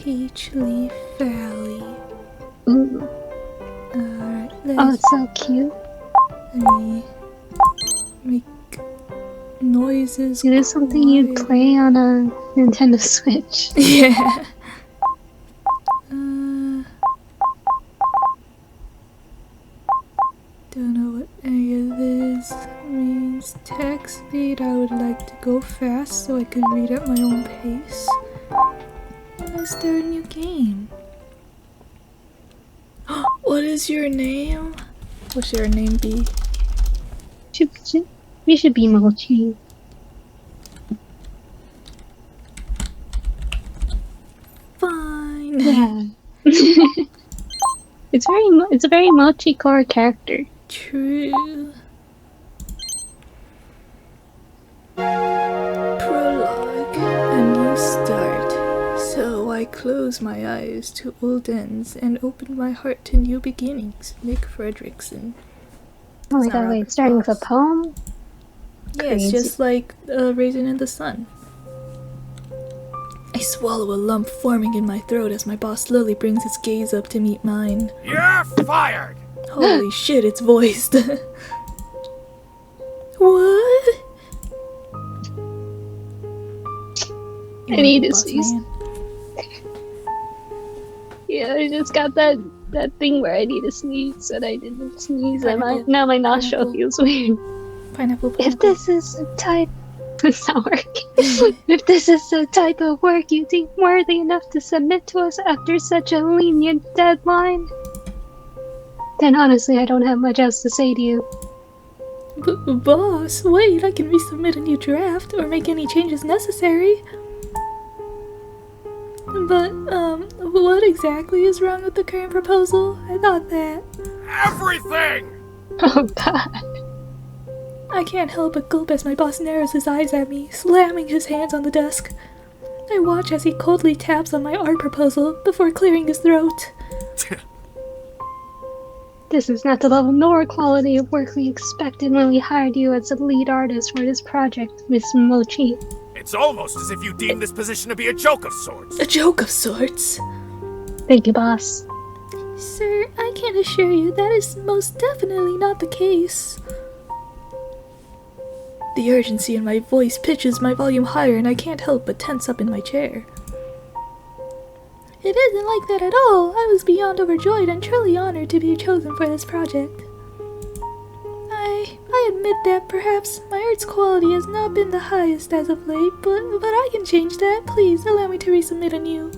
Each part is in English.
Peachleaf Valley. Ooh. Alright, Oh, let's it's so cute. make noises. It is something you'd play on a Nintendo Switch. Yeah. Don't know what any of this means. Text speed, I would like to go fast so I could read at my own pace. Let's start a new game. What is your name? What should your name be? We should be Mochi. Fine. Yeah. It's a very Mochi core character. True. Prologue. A new start. So I close my eyes to old ends and open my heart to new beginnings. Nick Fredrickson. Oh my god, wait, starting with a poem? Yeah, it's just like Raisin in the Sun. I swallow a lump forming in my throat as my boss slowly brings his gaze up to meet mine. You're fired! Holy shit, it's voiced. What? I need to sneeze. Yeah, I just got that thing where I need to sneeze, and I didn't sneeze, and now my nostril feels weird. Pineapple. If this is a type... It's not working. If this is the type of work you think worthy enough to submit to us after such a lenient deadline, then honestly I don't have much else to say to you. Boss, wait, I can resubmit a new draft or make any changes necessary. But, what exactly is wrong with the current proposal? I thought that... Everything! Oh god. I can't help but gulp as my boss narrows his eyes at me, slamming his hands on the desk. I watch as he coldly taps on my art proposal before clearing his throat. This is not the level nor quality of work we expected when we hired you as the lead artist for this project, Miss Mochi. It's almost as if you deem this position to be a joke of sorts. A joke of sorts? Thank you, boss. Sir, I can assure you that is most definitely not the case. The urgency in my voice pitches my volume higher and I can't help but tense up in my chair. It isn't like that at all. I was beyond overjoyed and truly honored to be chosen for this project. I admit that perhaps my art's quality has not been the highest as of late, but I can change that. Please allow me to resubmit anew.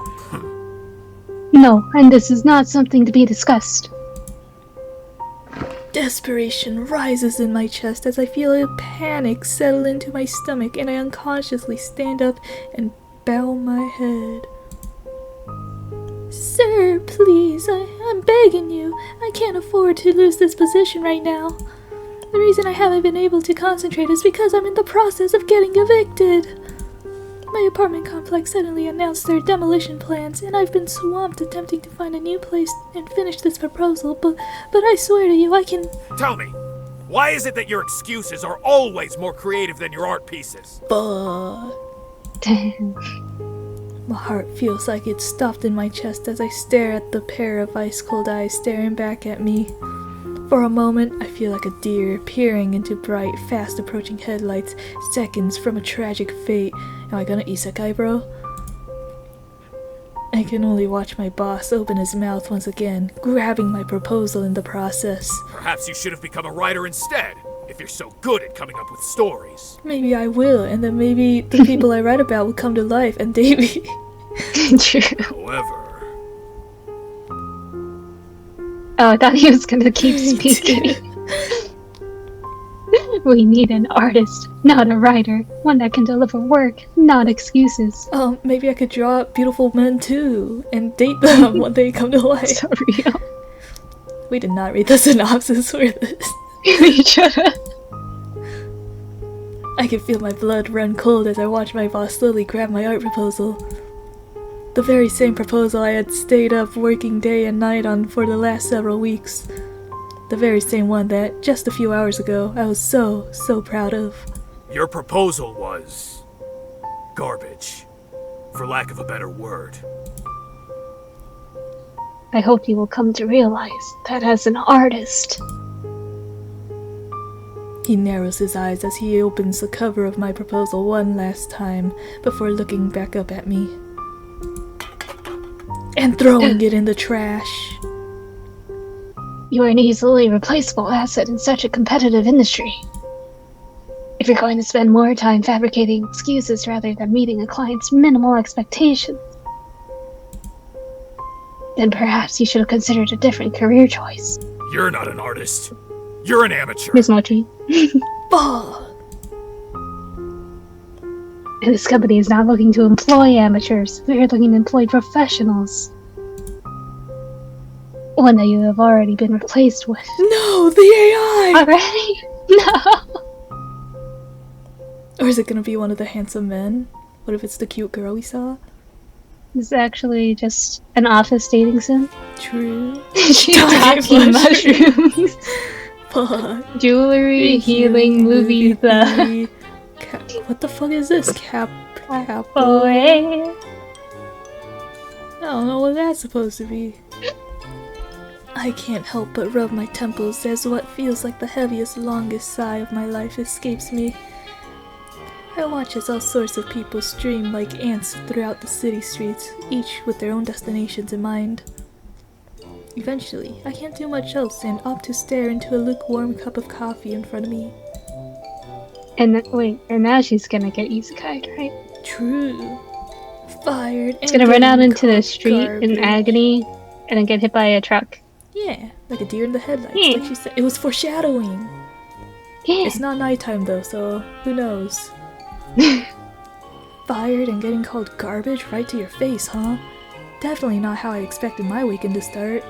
No, and this is not something to be discussed. Desperation rises in my chest as I feel a panic settle into my stomach and I unconsciously stand up and bow my head. Sir, please, I'm begging you. I can't afford to lose this position right now. The reason I haven't been able to concentrate is because I'm in the process of getting evicted. My apartment complex suddenly announced their demolition plans, and I've been swamped attempting to find a new place and finish this proposal, but I swear to you, I can... Tell me, why is it that your excuses are always more creative than your art pieces? Damn. My heart feels like it's stopped in my chest as I stare at the pair of ice-cold eyes staring back at me. For a moment, I feel like a deer peering into bright, fast-approaching headlights, seconds from a tragic fate. Am I gonna isekai, bro? I can only watch my boss open his mouth once again, grabbing my proposal in the process. Perhaps you should have become a writer instead, if you're so good at coming up with stories. Maybe I will, and then maybe the people I write about will come to life and date me. True. However... Oh, I thought he was gonna keep speaking. We need an artist, not a writer. One that can deliver work, not excuses. Oh, maybe I could draw beautiful men too, and date them when they come to life. So real. We did not read the synopsis for this. We should've. I can feel my blood run cold as I watch my boss slowly grab my art proposal. The very same proposal I had stayed up working day and night on for the last several weeks. The very same one that, just a few hours ago, I was so proud of. Your proposal was... garbage, for lack of a better word. I hope you will come to realize that as an artist... He narrows his eyes as he opens the cover of my proposal one last time before looking back up at me. And throwing it in the trash. You are an easily replaceable asset in such a competitive industry. If you're going to spend more time fabricating excuses rather than meeting a client's minimal expectations, then perhaps you should have considered a different career choice. You're not an artist. You're an amateur. Miss Mochi. Fuck! And this company is not looking to employ amateurs. We are looking to employ professionals. One that you have already been replaced with. No, the AI! Already? No! Or is it gonna be one of the handsome men? What if it's the cute girl we saw? This is actually just an office dating sim. True. She's talking mushrooms. Fuck. Jewelry, healing, movie, the... What the fuck is this? Cap... Away. I don't know what that's supposed to be. I can't help but rub my temples as what feels like the heaviest, longest sigh of my life escapes me. I watch as all sorts of people stream like ants throughout the city streets, each with their own destinations in mind. Eventually, I can't do much else and opt to stare into a lukewarm cup of coffee in front of me. And wait, and now she's gonna get isekai'd, right? True. Fired. She's gonna run out into the street in agony and then get hit by a truck. Yeah, like a deer in the headlights, Yeah. like she said. It was foreshadowing. Yeah. It's not nighttime though, so who knows? Fired and getting called garbage right to your face, huh? Definitely not how I expected my weekend to start.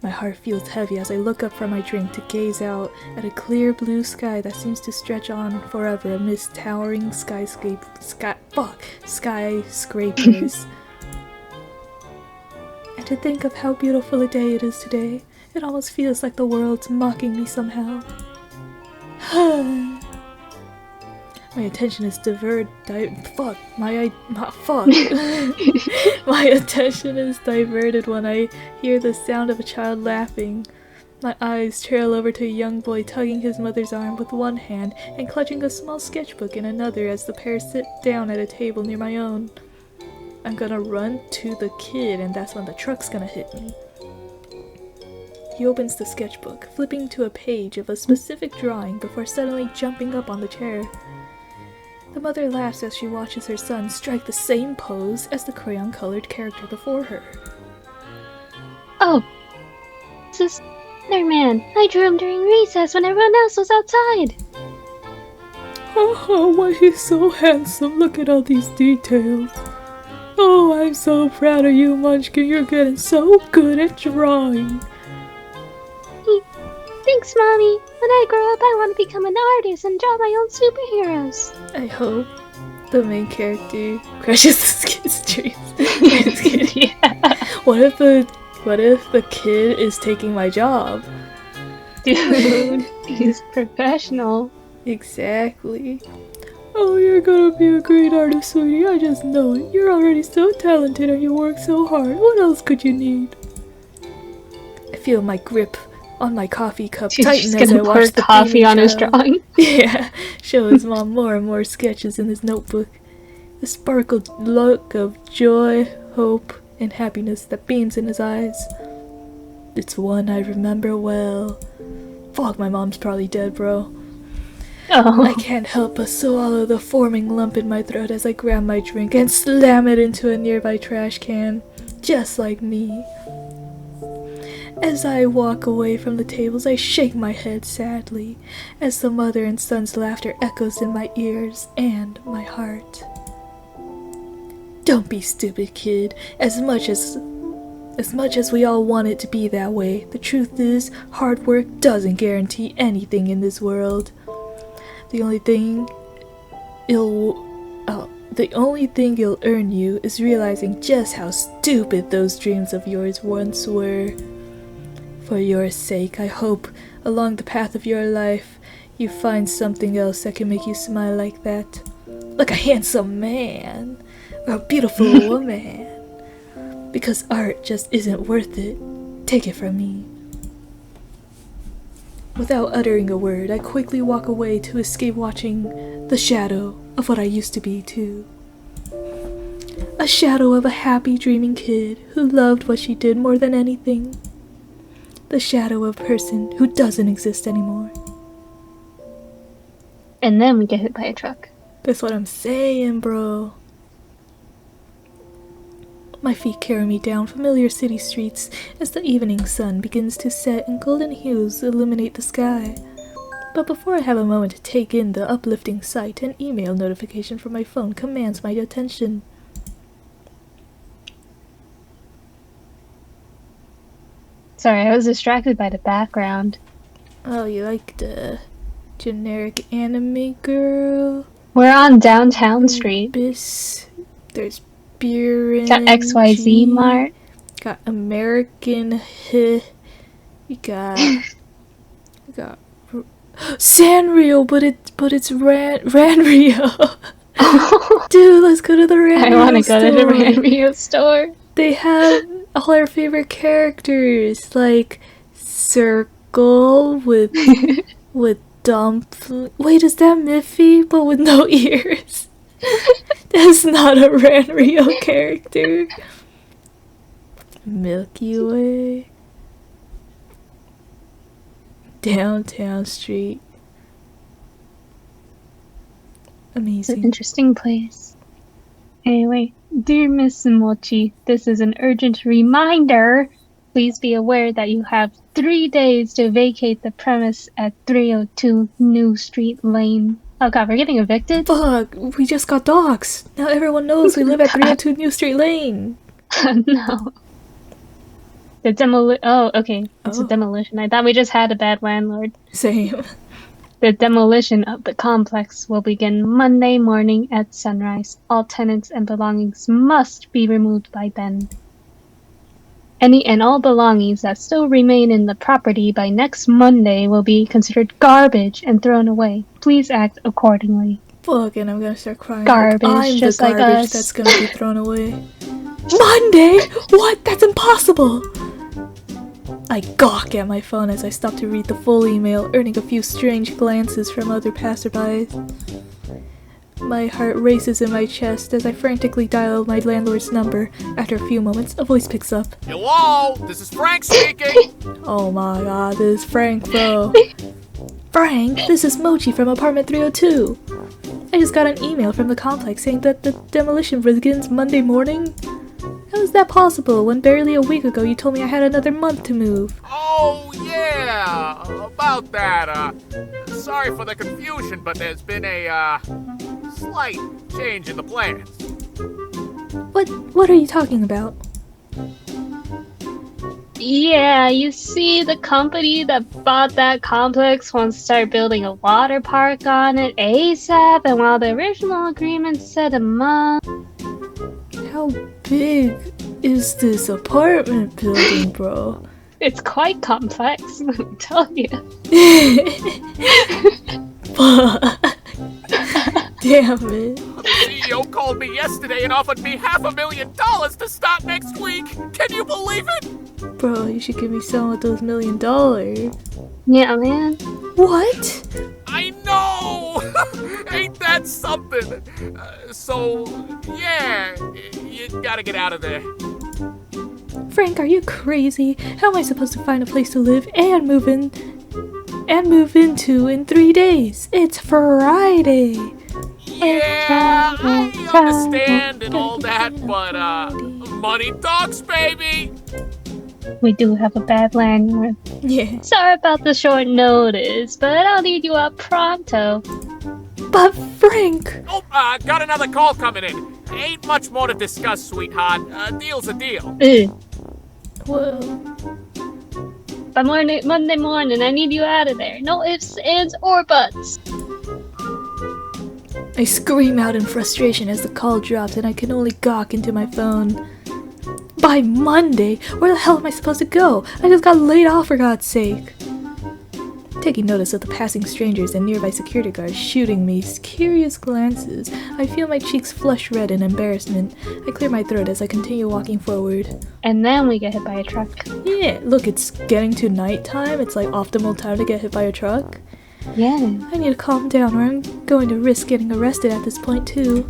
My heart feels heavy as I look up from my drink to gaze out at a clear blue sky that seems to stretch on forever amidst towering skyscrapers. And to think of how beautiful a day it is today, it almost feels like the world's mocking me somehow. My attention is My attention is diverted when I hear the sound of a child laughing. My eyes trail over to a young boy tugging his mother's arm with one hand and clutching a small sketchbook in another as the pair sit down at a table near my own. I'm gonna run to the kid, and that's when the truck's gonna hit me. He opens the sketchbook, flipping to a page of a specific drawing before suddenly jumping up on the chair. The mother laughs as she watches her son strike the same pose as the crayon-colored character before her. Oh, this is Enderman. I drew him during recess when everyone else was outside. Oh, why he's so handsome. Look at all these details. Oh, I'm so proud of you, Munchkin. You're getting so good at drawing. Thanks, Mommy. When I grow up, I want to become an artist and draw my own superheroes. I hope the main character crushes this kid's dreams. Yeah. What if the kid is taking my job? Dude, he's professional. Exactly. Oh, you're gonna be a great artist, sweetie. I just know it. You're already so talented and you work so hard. What else could you need? I feel my grip on my coffee cup tighten as I watch the coffee on his drawing. Yeah, show his mom more and more sketches in his notebook. The sparkled look of joy, hope, and happiness that beams in his eyes. It's one I remember well. Fuck, my mom's probably dead, bro. Oh. I can't help but swallow the forming lump in my throat as I grab my drink and slam it into a nearby trash can, just like me. As I walk away from the tables, I shake my head sadly, as the mother and son's laughter echoes in my ears and my heart. Don't be stupid, kid. As much as we all want it to be that way, the truth is, hard work doesn't guarantee anything in this world. The only thing it'll earn you is realizing just how stupid those dreams of yours once were. For your sake, I hope, along the path of your life, you find something else that can make you smile like that. Like a handsome man, or a beautiful woman. Because art just isn't worth it. Take it from me. Without uttering a word, I quickly walk away to escape watching the shadow of what I used to be, too. A shadow of a happy, dreaming kid who loved what she did more than anything. The shadow of a person who doesn't exist anymore. And then we get hit by a truck. That's what I'm saying, bro. My feet carry me down familiar city streets as the evening sun begins to set and golden hues illuminate the sky. But before I have a moment to take in the uplifting sight, an email notification from my phone commands my attention. Sorry, I was distracted by the background. Oh, you like the generic anime girl? We're on downtown street. There's beer in Got XYZ Mart. Got American. You got Sanrio, but it's Ranrio. Dude, let's go to the Ranrio store. I want to go to the Ranrio store. They have all our favorite characters, like Circle with Dumpling. Wait, is that Miffy, but with no ears? That's not a Ranrio character. Milky Way. Downtown Street. It's an Amazing. interesting place. Anyway, dear Miss Mochi, this is an urgent reminder. Please be aware that you have 3 days to vacate the premise at 302 New Street Lane. Oh god, we're getting evicted? Fuck, we just got dogs. Now everyone knows we live at 302 New Street Lane. No. Oh, okay. It's a demolition. I thought we just had a bad landlord. Same. The demolition of the complex will begin Monday morning at sunrise. All tenants and belongings must be removed by then. Any and all belongings that still remain in the property by next Monday will be considered garbage and thrown away. Please act accordingly. Fucking, I'm gonna start crying. Garbage, I'm just the like garbage us. that's gonna be thrown away. Monday? What? That's impossible! I gawk at my phone as I stop to read the full email, earning a few strange glances from other passerbys. My heart races in my chest as I frantically dial my landlord's number. After a few moments, a voice picks up. Hello, this is Frank speaking. Oh my god, this is Frank, bro. Frank, this is Mochi from apartment 302. I just got an email from the complex saying that the demolition begins Monday morning. How is that possible when barely a week ago you told me I had another month to move? Oh yeah, about that. Sorry for the confusion, but there's been a slight change in the plans. What are you talking about? Yeah, you see, the company that bought that complex wants to start building a water park on it ASAP, and while the original agreement said a month... How big is this apartment building, bro? It's quite complex, let me tell you. Fuck. Damn it. The CEO called me yesterday and offered me $500,000 to start next week. Can you believe it? Bro, you should give me some of those $1 million. Yeah, man. What? I know! Ain't that something? So, yeah, you gotta get out of there. Frank, are you crazy? How am I supposed to find a place to live and move into in 3 days? It's Friday. Yeah, I understand and all that, but, money talks, baby! We do have a bad landlord. Yeah. Sorry about the short notice, but I'll need you up pronto. But Frank! Oh, got another call coming in. Ain't much more to discuss, sweetheart. Deal's a deal. Whoa. By Monday morning, I need you out of there. No ifs, ands, or buts. I scream out in frustration as the call drops and I can only gawk into my phone. By Monday? Where the hell am I supposed to go? I just got laid off, for God's sake. Taking notice of the passing strangers and nearby security guards shooting me curious glances, I feel my cheeks flush red in embarrassment. I clear my throat as I continue walking forward. And then we get hit by a truck. Yeah, look, it's getting to nighttime. It's like optimal time to get hit by a truck. Yeah. I need to calm down or I'm going to risk getting arrested at this point too.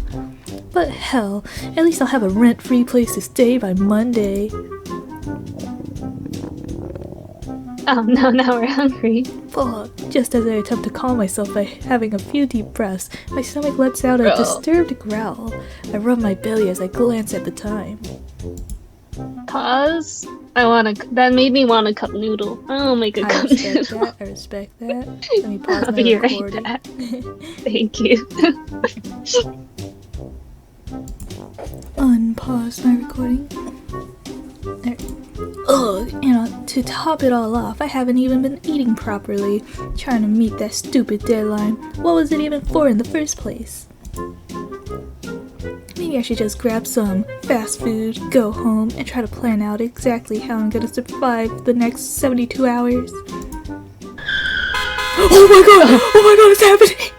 But hell, at least I'll have a rent-free place to stay by Monday. Oh no, now we're hungry. Fuck. Just as I attempt to calm myself by having a few deep breaths, my stomach lets out a disturbed growl. I rub my belly as I glance at the time. Pause. That made me want a cup noodle. I'll make a cup noodle. I respect that. Let me pause I'll my be recording. right back. Thank you. Unpause my recording. There. Ugh, to top it all off, I haven't even been eating properly, trying to meet that stupid deadline. What was it even for in the first place? Maybe I should just grab some fast food, go home, and try to plan out exactly how I'm gonna survive the next 72 hours. Oh my god, it's happening!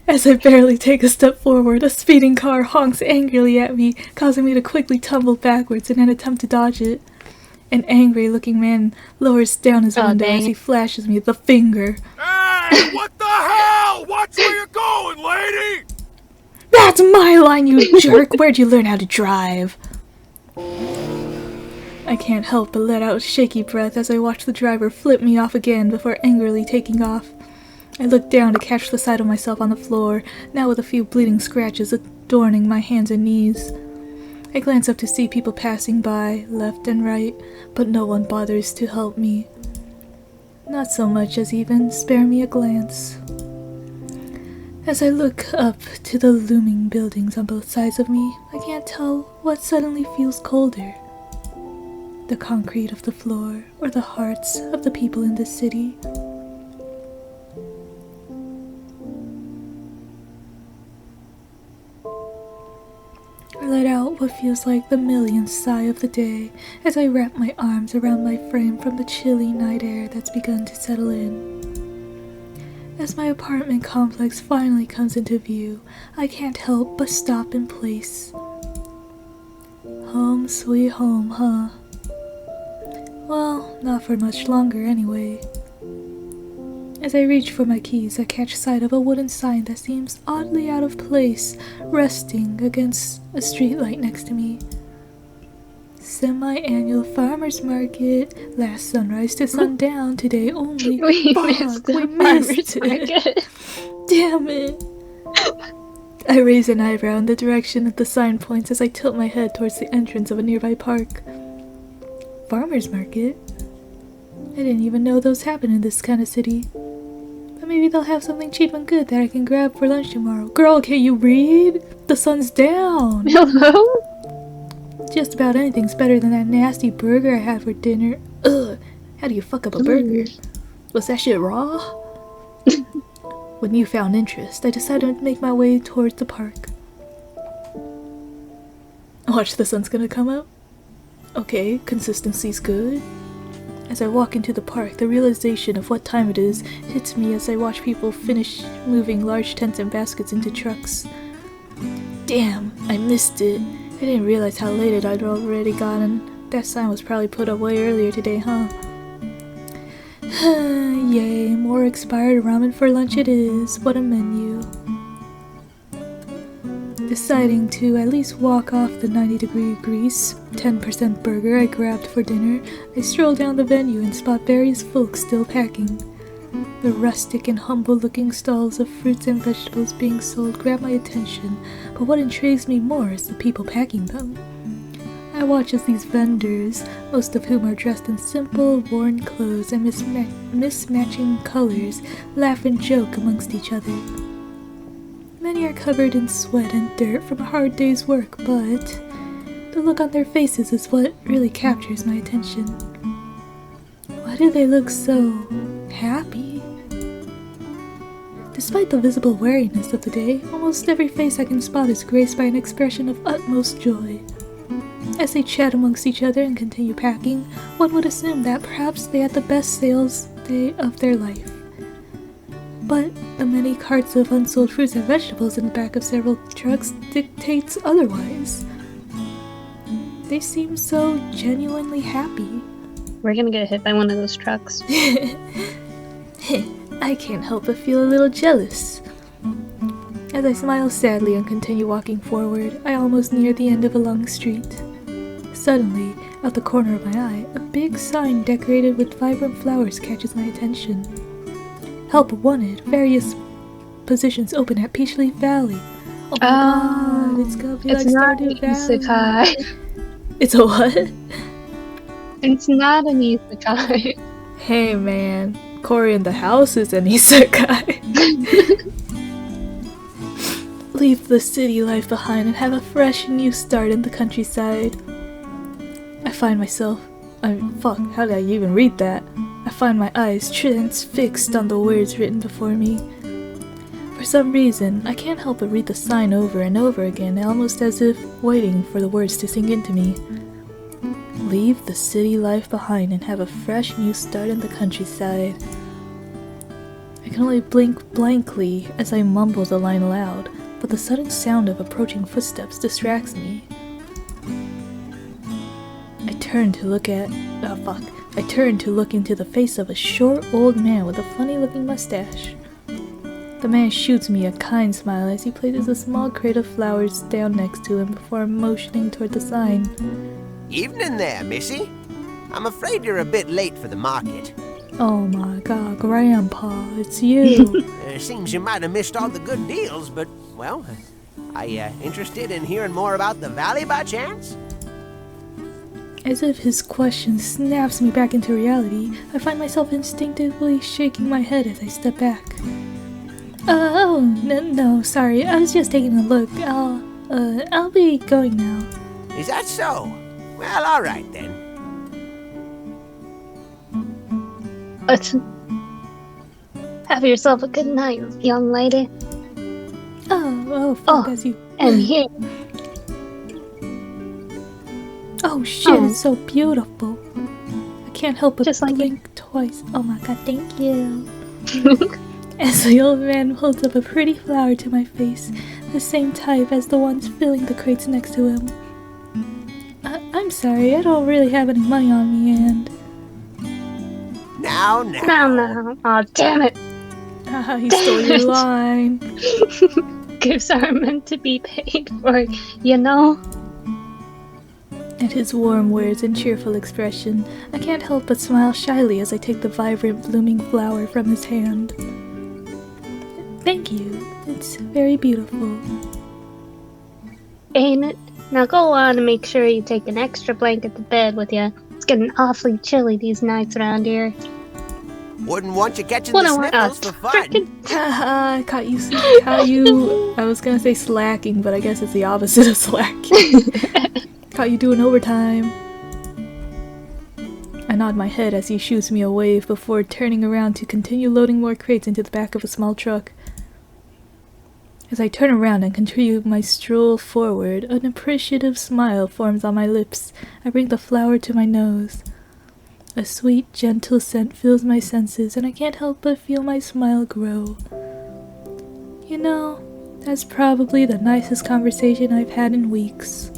As I barely take a step forward, a speeding car honks angrily at me, causing me to quickly tumble backwards in an attempt to dodge it. An angry-looking man lowers down his window as he flashes me the finger. Hey, what the hell? Watch where you're going, lady! That's my line, you jerk! Where'd you learn how to drive? I can't help but let out a shaky breath as I watch the driver flip me off again before angrily taking off. I look down to catch the sight of myself on the floor, now with a few bleeding scratches adorning my hands and knees. I glance up to see people passing by, left and right, but no one bothers to help me. Not so much as even spare me a glance. As I look up to the looming buildings on both sides of me, I can't tell what suddenly feels colder. The concrete of the floor, or the hearts of the people in this city. I let out what feels like the millionth sigh of the day as I wrap my arms around my frame from the chilly night air that's begun to settle in. As my apartment complex finally comes into view, I can't help but stop in place. Home sweet home, huh? Well, not for much longer anyway. As I reach for my keys, I catch sight of a wooden sign that seems oddly out of place, resting against a streetlight next to me. Semi-annual farmer's market, last sunrise to sundown, today only. We missed it. Damn it. I raise an eyebrow in the direction that the sign points as I tilt my head towards the entrance of a nearby park. Farmer's market? I didn't even know those happen in this kind of city. But maybe they'll have something cheap and good that I can grab for lunch tomorrow. Girl, can you read? The sun's down! Hello? Just about anything's better than that nasty burger I had for dinner. Ugh! How do you fuck up a burger? Was that shit raw? With newfound interest, I decided to make my way towards the park. Watch, the sun's gonna come up. Okay, consistency's good. As I walk into the park, the realization of what time it is hits me as I watch people finish moving large tents and baskets into trucks. Damn, I missed it. I didn't realize how late it I'd already gotten. That sign was probably put up way earlier today, huh? Yay, more expired ramen for lunch it is. What a menu. Deciding to at least walk off the 90-degree grease, 10% burger I grabbed for dinner, I stroll down the venue and spot various folks still packing. The rustic and humble-looking stalls of fruits and vegetables being sold grab my attention, but what intrigues me more is the people packing them. I watch as these vendors, most of whom are dressed in simple, worn clothes and mismatching colors, laugh and joke amongst each other. Many are covered in sweat and dirt from a hard day's work, but the look on their faces is what really captures my attention. Why do they look so happy? Despite the visible weariness of the day, almost every face I can spot is graced by an expression of utmost joy. As they chat amongst each other and continue packing, one would assume that perhaps they had the best sales day of their life. But the many carts of unsold fruits and vegetables in the back of several trucks dictates otherwise. They seem so genuinely happy. We're gonna get hit by one of those trucks. I can't help but feel a little jealous. As I smile sadly and continue walking forward, I almost near the end of a long street. Suddenly, out the corner of my eye, a big sign decorated with vibrant flowers catches my attention. Help wanted. Various positions open at Peachleaf Valley. Oh my god, it's gonna be like Stardew Valley. Isekai. It's a what? It's not an isekai. Hey man, Cory in the house is an isekai. Leave the city life behind and have a fresh new start in the countryside. I find myself... fuck, how did I even read that? I find my eyes transfixed on the words written before me. For some reason, I can't help but read the sign over and over again, almost as if waiting for the words to sink into me. Leave the city life behind and have a fresh new start in the countryside. I can only blink blankly as I mumble the line aloud, but the sudden sound of approaching footsteps distracts me. I turn to look into the face of a short old man with a funny-looking mustache. The man shoots me a kind smile as he places a small crate of flowers down next to him before motioning toward the sign. Evening there, missy. I'm afraid you're a bit late for the market. Oh my god, Grandpa, it's you! Seems you might have missed all the good deals, but, well, are you interested in hearing more about the valley by chance? As if his question snaps me back into reality, I find myself instinctively shaking my head as I step back. No, sorry, I was just taking a look. I'll be going now. Is that so? Well, alright then. Have yourself a good night, young lady. Fuck, that's you. And here. Oh shit, it's so beautiful. I can't help but Just like blink twice. Oh my god, thank you. As the old man holds up a pretty flower to my face, the same type as the ones filling the crates next to him. I'm sorry, I don't really have any money on me, and... Now. No. Aw, damn it. He stole your line. Gifts are meant to be paid for, you know? At his warm words and cheerful expression, I can't help but smile shyly as I take the vibrant, blooming flower from his hand. Thank you. It's very beautiful. Ain't it? Now go on and make sure you take an extra blanket to bed with you. It's getting awfully chilly these nights around here. Wouldn't want you catching the sniffles for fun. Haha, caught you. I was gonna say slacking, but I guess it's the opposite of slacking. Caught you doing overtime. I nod my head as he shoots me a wave before turning around to continue loading more crates into the back of a small truck. As I turn around and continue my stroll forward, an appreciative smile forms on my lips. I bring the flower to my nose. A sweet, gentle scent fills my senses, and I can't help but feel my smile grow. You know, that's probably the nicest conversation I've had in weeks.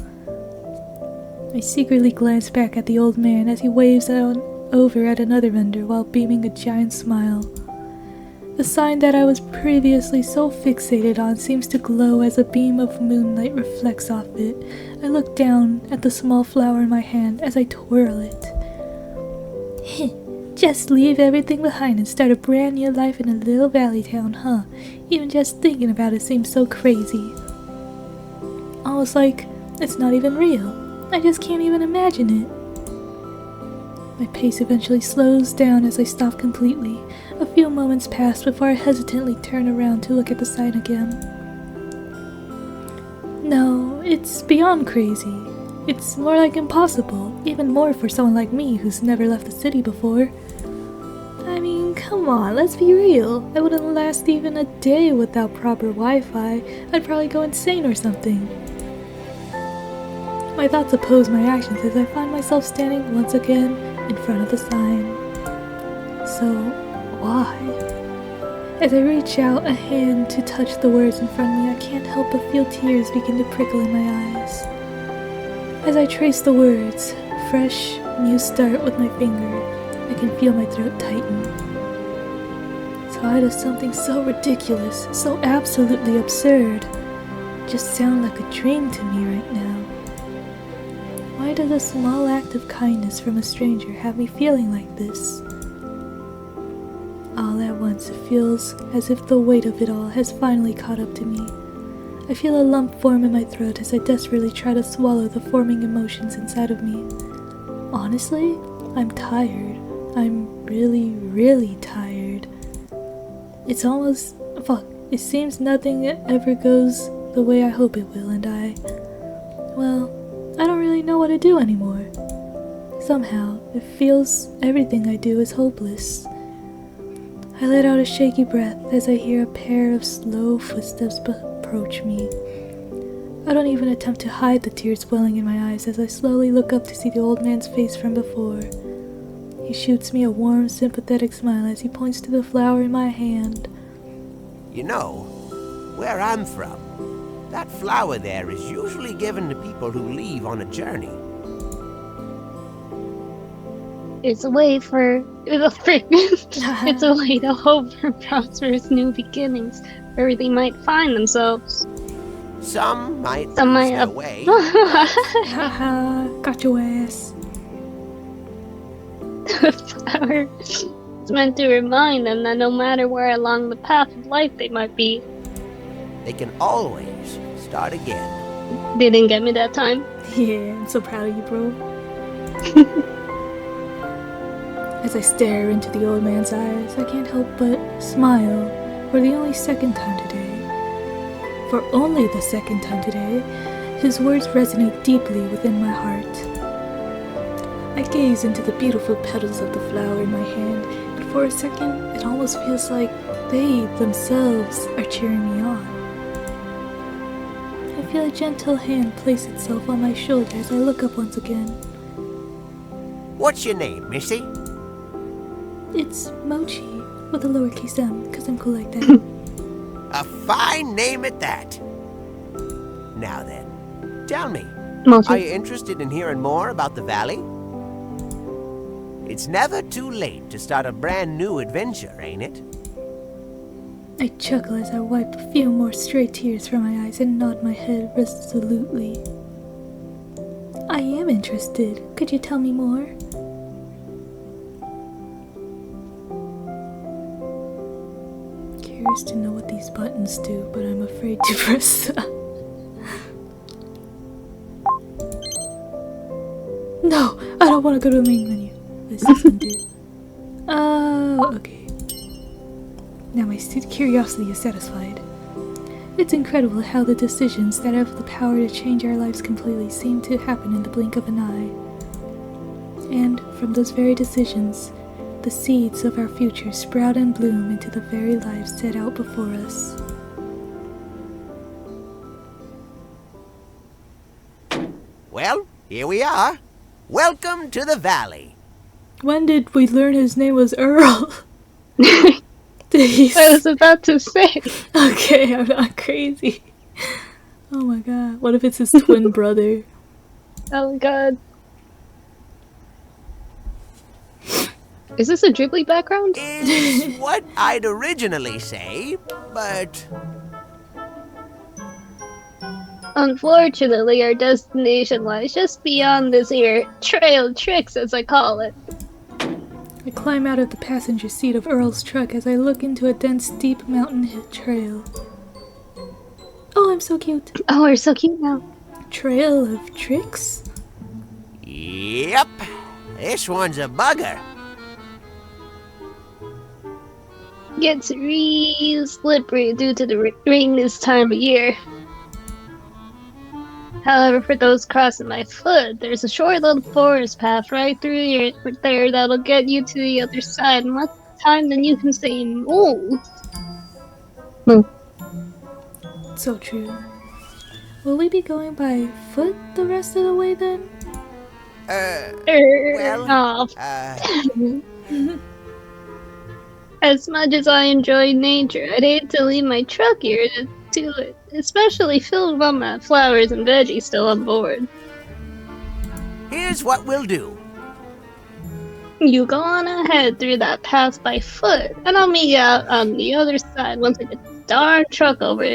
I secretly glance back at the old man as he waves on over at another vendor while beaming a giant smile. The sign that I was previously so fixated on seems to glow as a beam of moonlight reflects off it. I look down at the small flower in my hand as I twirl it. Just leave everything behind and start a brand new life in a little valley town, huh? Even just thinking about it seems so crazy. Almost like it's not even real. I just can't even imagine it. My pace eventually slows down as I stop completely. A few moments pass before I hesitantly turn around to look at the sign again. No, it's beyond crazy. It's more like impossible, even more for someone like me who's never left the city before. I mean, come on, let's be real. I wouldn't last even a day without proper Wi-Fi. I'd probably go insane or something. My thoughts oppose my actions as I find myself standing once again in front of the sign. So So, why? As I reach out a hand to touch the words in front of me, I can't help but feel tears begin to prickle in my eyes. As I trace the words, fresh, new start with my finger, I can feel my throat tighten. So why does something so ridiculous, so absolutely absurd, just sound like a dream to me right now? Why does a small act of kindness from a stranger have me feeling like this? All at once it feels as if the weight of it all has finally caught up to me. I feel a lump form in my throat as I desperately try to swallow the forming emotions inside of me. Honestly, I'm tired. I'm really, really tired. It's almost... fuck. It seems nothing ever goes the way I hope it will, and well, I don't really know what to do anymore. Somehow, it feels everything I do is hopeless. I let out a shaky breath as I hear a pair of slow footsteps approach me. I don't even attempt to hide the tears welling in my eyes as I slowly look up to see the old man's face from before. He shoots me a warm, sympathetic smile as he points to the flower in my hand. You know, where I'm from, that flower there is usually given to people who leave on a journey. It's a way it's a way to hope for prosperous new beginnings, where they might find themselves. Some might Some lose might their up- way. Haha, got your ass. The flower is meant to remind them that no matter where along the path of life they might be. They can always start again. They didn't get me that time. Yeah, I'm so proud of you, bro. As I stare into the old man's eyes, I can't help but smile for the only second time today. For only the second time today, his words resonate deeply within my heart. I gaze into the beautiful petals of the flower in my hand, and for a second, it almost feels like they themselves are cheering me on. I feel a gentle hand place itself on my shoulder as I look up once again. What's your name, Missy? It's Mochi, with a lowercase m, because I'm cool like that. A fine name at that. Now then, tell me, Mochi. are you interested in hearing more about the valley? It's never too late to start a brand new adventure, ain't it? I chuckle as I wipe a few more stray tears from my eyes and nod my head resolutely. I am interested. Could you tell me more? Curious to know what these buttons do, but I'm afraid to press them. No! I don't want to go to the main menu. What does this one do? Oh, okay. Now my curiosity is satisfied. It's incredible how the decisions that have the power to change our lives completely seem to happen in the blink of an eye. And from those very decisions, the seeds of our future sprout and bloom into the very lives set out before us. Well, here we are. Welcome to the valley. When did we learn his name was Earl? Did he I was about to say. Okay, I'm not crazy. Oh my god. What if it's his twin brother? Oh my god. Is this a Ghibli background? Is what I'd originally say, but Unfortunately, our destination lies just beyond this here trail of tricks, as I call it. I climb out of the passenger seat of Earl's truck as I look into a dense, steep mountain trail. Oh, I'm so cute. Oh, we're so cute now. Trail of tricks? yep, this one's a bugger. Gets real slippery due to the rain this time of year. However, for those crossing my foot, there's a short little forest path right through there that'll get you to the other side in less time than you can say move. Move. So true. Will we be going by foot the rest of the way then? Well, Oh. As much as I enjoy nature, I'd hate to leave my truck here to do it, especially filled with all my flowers and veggies still on board. Here's what we'll do. You go on ahead through that path by foot, and I'll meet you out on the other side once I get the darn truck over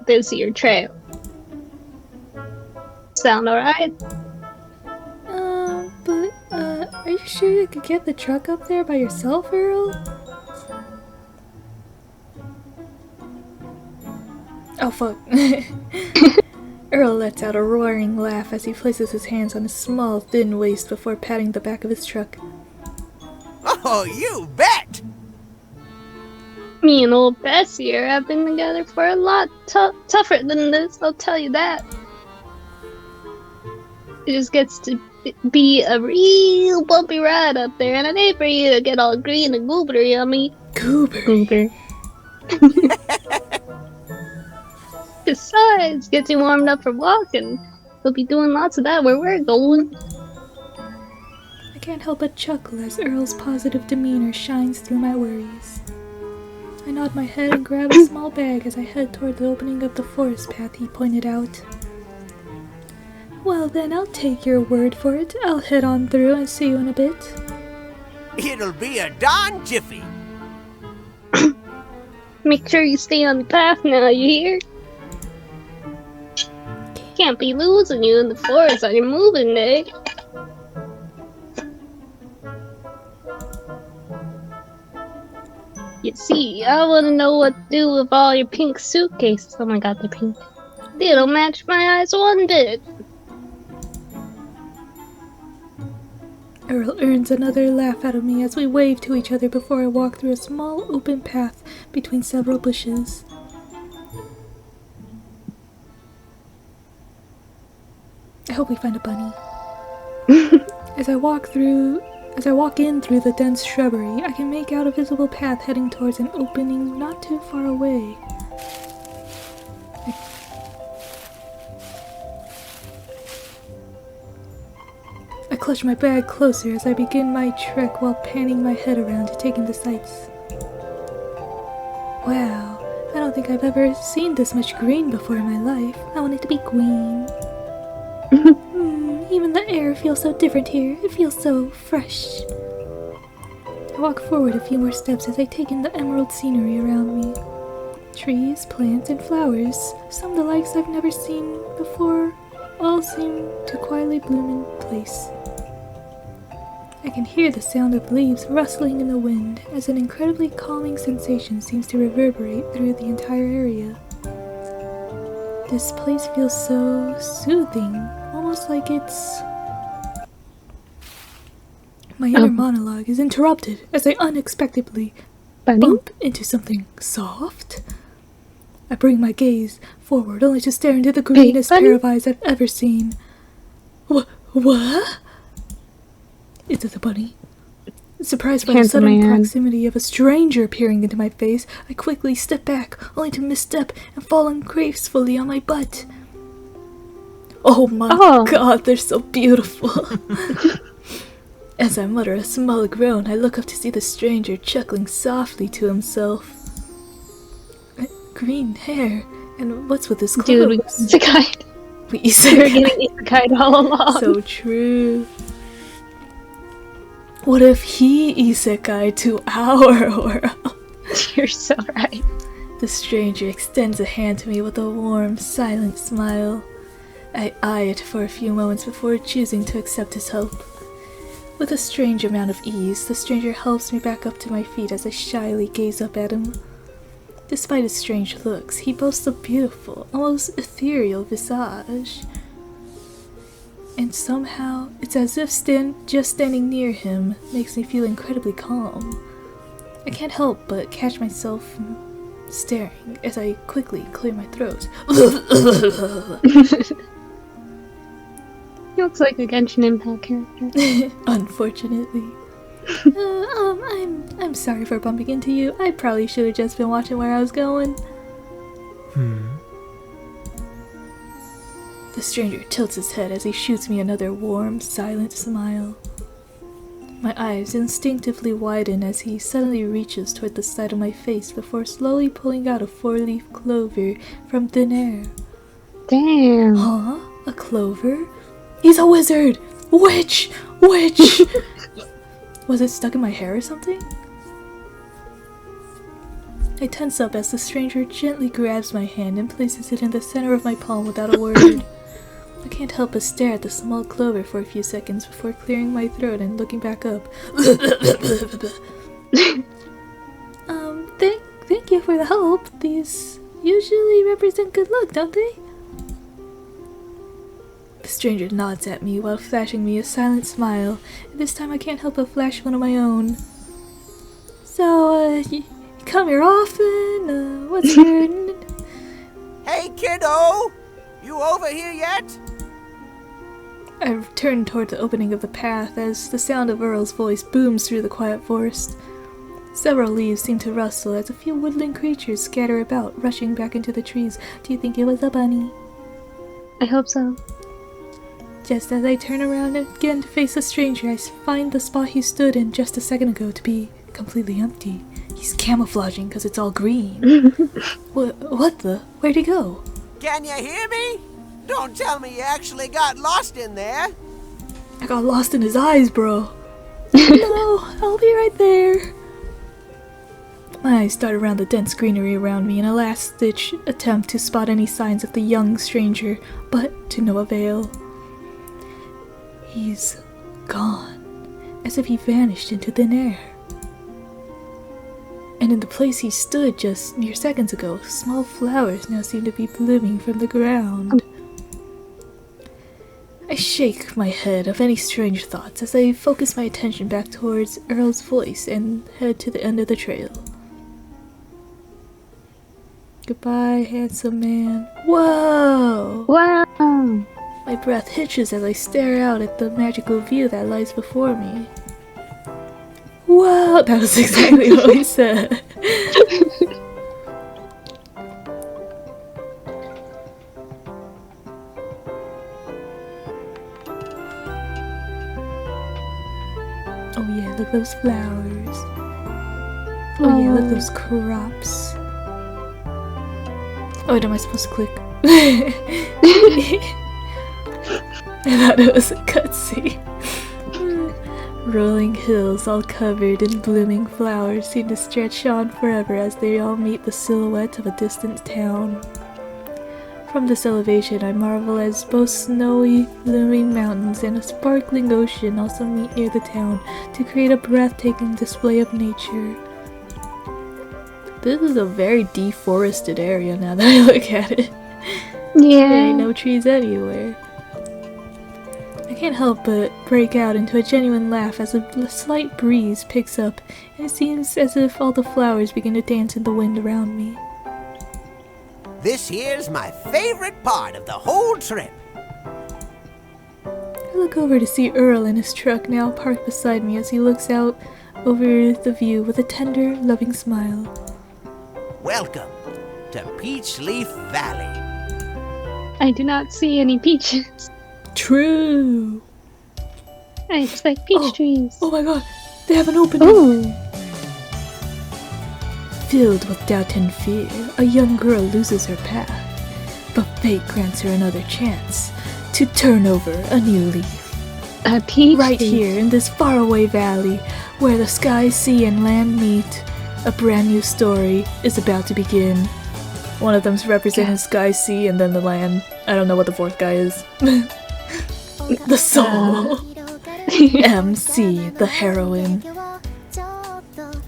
this here trail. Sound alright? Are you sure you could get the truck up there by yourself, Earl? Oh, fuck. Earl lets out a roaring laugh as he places his hands on his small, thin waist before patting the back of his truck. Oh, you bet! Me and old Bessie here have been together for a lot tougher than this, I'll tell you that. It just gets to be a real bumpy ride up there, and I'd hate for you to get all green and goobery on me. Goober. Besides, gets you warmed up for walking. We'll be doing lots of that where we're going. I can't help but chuckle as Earl's positive demeanor shines through my worries. I nod my head and grab a small bag as I head toward the opening of the forest path he pointed out. Well then, I'll take your word for it. I'll head on through and see you in a bit. It'll be a darn jiffy. Make sure you stay on the path now, you hear? Can't be losing you in the forest on your moving day. You see, I want to know what to do with all your pink suitcases. Oh my god, they're pink. They don't match my eyes one bit. Earl earns another laugh out of me as we wave to each other before I walk through a small open path between several bushes. I hope we find a bunny. As I walk in through the dense shrubbery, I can make out a visible path heading towards an opening not too far away. I clutch my bag closer as I begin my trek while panning my head around to take in the sights. Wow, I don't think I've ever seen this much green before in my life. I want it to be green. Even the air feels so different here. It feels so fresh. I walk forward a few more steps as I take in the emerald scenery around me. Trees, plants, and flowers, some the likes I've never seen before, all seem to quietly bloom in place. I can hear the sound of leaves rustling in the wind as an incredibly calming sensation seems to reverberate through the entire area. This place feels so soothing, almost like it's... My inner monologue is interrupted as I unexpectedly bump into something soft. I bring my gaze forward only to stare into the greenest pair of eyes I've ever seen. What? Is it the bunny? Surprised by the sudden proximity of a stranger peering into my face, I quickly step back, only to misstep and fall ungracefully on my butt. Oh my god, they're so beautiful. As I mutter a small groan, I look up to see the stranger chuckling softly to himself. Green hair, and what's with his clothes? Dude, we isekai'd. We isekai'd. We're getting isekai'd all along. So true. What if he isekai'd to our world? You're so right. The stranger extends a hand to me with a warm, silent smile. I eye it for a few moments before choosing to accept his help. With a strange amount of ease, the stranger helps me back up to my feet as I shyly gaze up at him. Despite his strange looks, he boasts a beautiful, almost ethereal visage. And somehow, it's as if just standing near him makes me feel incredibly calm. I can't help but catch myself staring as I quickly clear my throat. He looks like a Genshin Impact character. Unfortunately. I'm sorry for bumping into you. I probably should have just been watching where I was going. The stranger tilts his head as he shoots me another warm, silent smile. My eyes instinctively widen as he suddenly reaches toward the side of my face before slowly pulling out a 4-leaf clover from thin air. Damn. Huh? A clover? He's a wizard! Witch! Witch! Was it stuck in my hair or something? I tense up as the stranger gently grabs my hand and places it in the center of my palm without a word. I can't help but stare at the small clover for a few seconds before clearing my throat and looking back up. Thank you for the help. These usually represent good luck, don't they? The stranger nods at me while flashing me a silent smile, and this time I can't help but flash one of my own. So, you come here often? What's your... Hey, kiddo! You over here yet? I turn toward the opening of the path as the sound of Earl's voice booms through the quiet forest. Several leaves seem to rustle as a few woodland creatures scatter about, rushing back into the trees. Do you think it was a bunny? I hope so. Just as I turn around again to face the stranger, I find the spot he stood in just a second ago to be completely empty. He's camouflaging because it's all green. What the? Where'd he go? Can you hear me? Don't tell me you actually got lost in there. I got lost in his eyes, bro. No, I'll be right there. My eyes dart around the dense greenery around me in a last-ditch attempt to spot any signs of the young stranger, but to no avail. He's gone, as if he vanished into thin air. And in the place he stood just mere seconds ago, small flowers now seem to be blooming from the ground. I shake my head of any strange thoughts as I focus my attention back towards Earl's voice and head to the end of the trail. Goodbye, handsome man. Whoa! Wow. My breath hitches as I stare out at the magical view that lies before me. Whoa! That was exactly what we said. Oh yeah, look at those flowers. Oh yeah, look at those crops. Oh, wait, am I supposed to click? I thought it was a cutscene. Rolling hills all covered in blooming flowers seem to stretch on forever as they all meet the silhouette of a distant town. From this elevation, I marvel as both snowy, blooming mountains and a sparkling ocean also meet near the town to create a breathtaking display of nature. This is a very deforested area now that I look at it. Yeah. There ain't no trees anywhere. I can't help but break out into a genuine laugh as a slight breeze picks up, and it seems as if all the flowers begin to dance in the wind around me. This here's my favorite part of the whole trip. I look over to see Earl in his truck now parked beside me as he looks out over the view with a tender, loving smile. Welcome to Peachleaf Valley. I do not see any peaches. True! I expect peach trees. Oh my god, they have an opening! Ooh. Filled with doubt and fear, a young girl loses her path, but fate grants her another chance to turn over a new leaf. A peach Right tree. here in this faraway valley, where the sky, sea, and land meet, a brand new story is about to begin. One of them's representing sky, sea, and then the land. I don't know what the fourth guy is. The soul. MC, the heroine.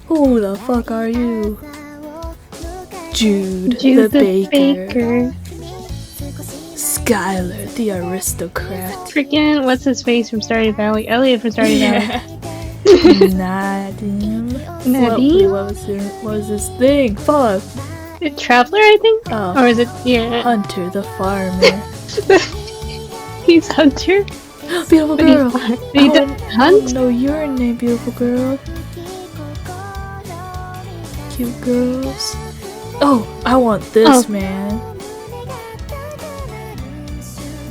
Who the fuck are you? Jude the baker. Skylar, the aristocrat. Freaking, what's his face from Stardew Valley? Elliot from Stardew Valley. Nadim. Nadim? What was his thing? Fuck. Traveler, I think? Oh. Or is it, yeah. Hunter the farmer. He's Hunter? Beautiful But girl. he doesn't hunt? No, your name, beautiful girl. Cute girls. Oh, I want this, man.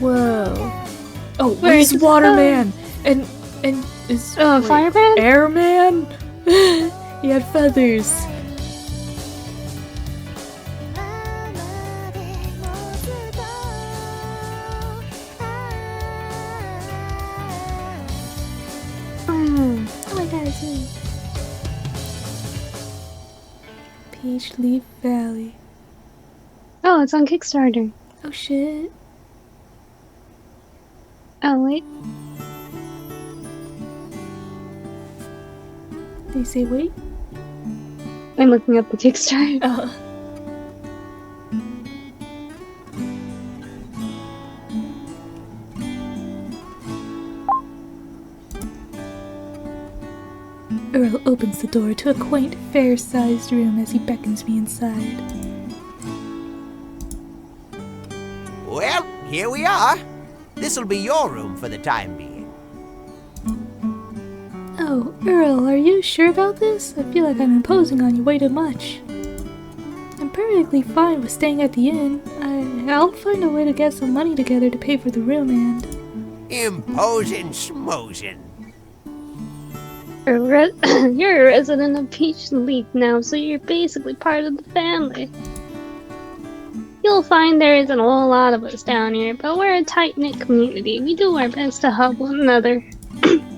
Whoa. Oh, Where he's is Waterman. And And is fireman? Airman? He had feathers. Oh my god, it's me. Peachleaf Valley. Oh, it's on Kickstarter. Oh shit. Oh, wait. Did you say wait? I'm looking up the Kickstarter. Oh. Earl opens the door to a quaint, fair-sized room as he beckons me inside. Well, here we are. This'll be your room for the time being. Oh, Earl, are you sure about this? I feel like I'm imposing on you way too much. I'm perfectly fine with staying at the inn. I'll find a way to get some money together to pay for the room and... Imposing schmosing. You're a resident of Peachleaf now, so you're basically part of the family. You'll find there isn't a whole lot of us down here, but we're a tight-knit community. We do our best to help one another.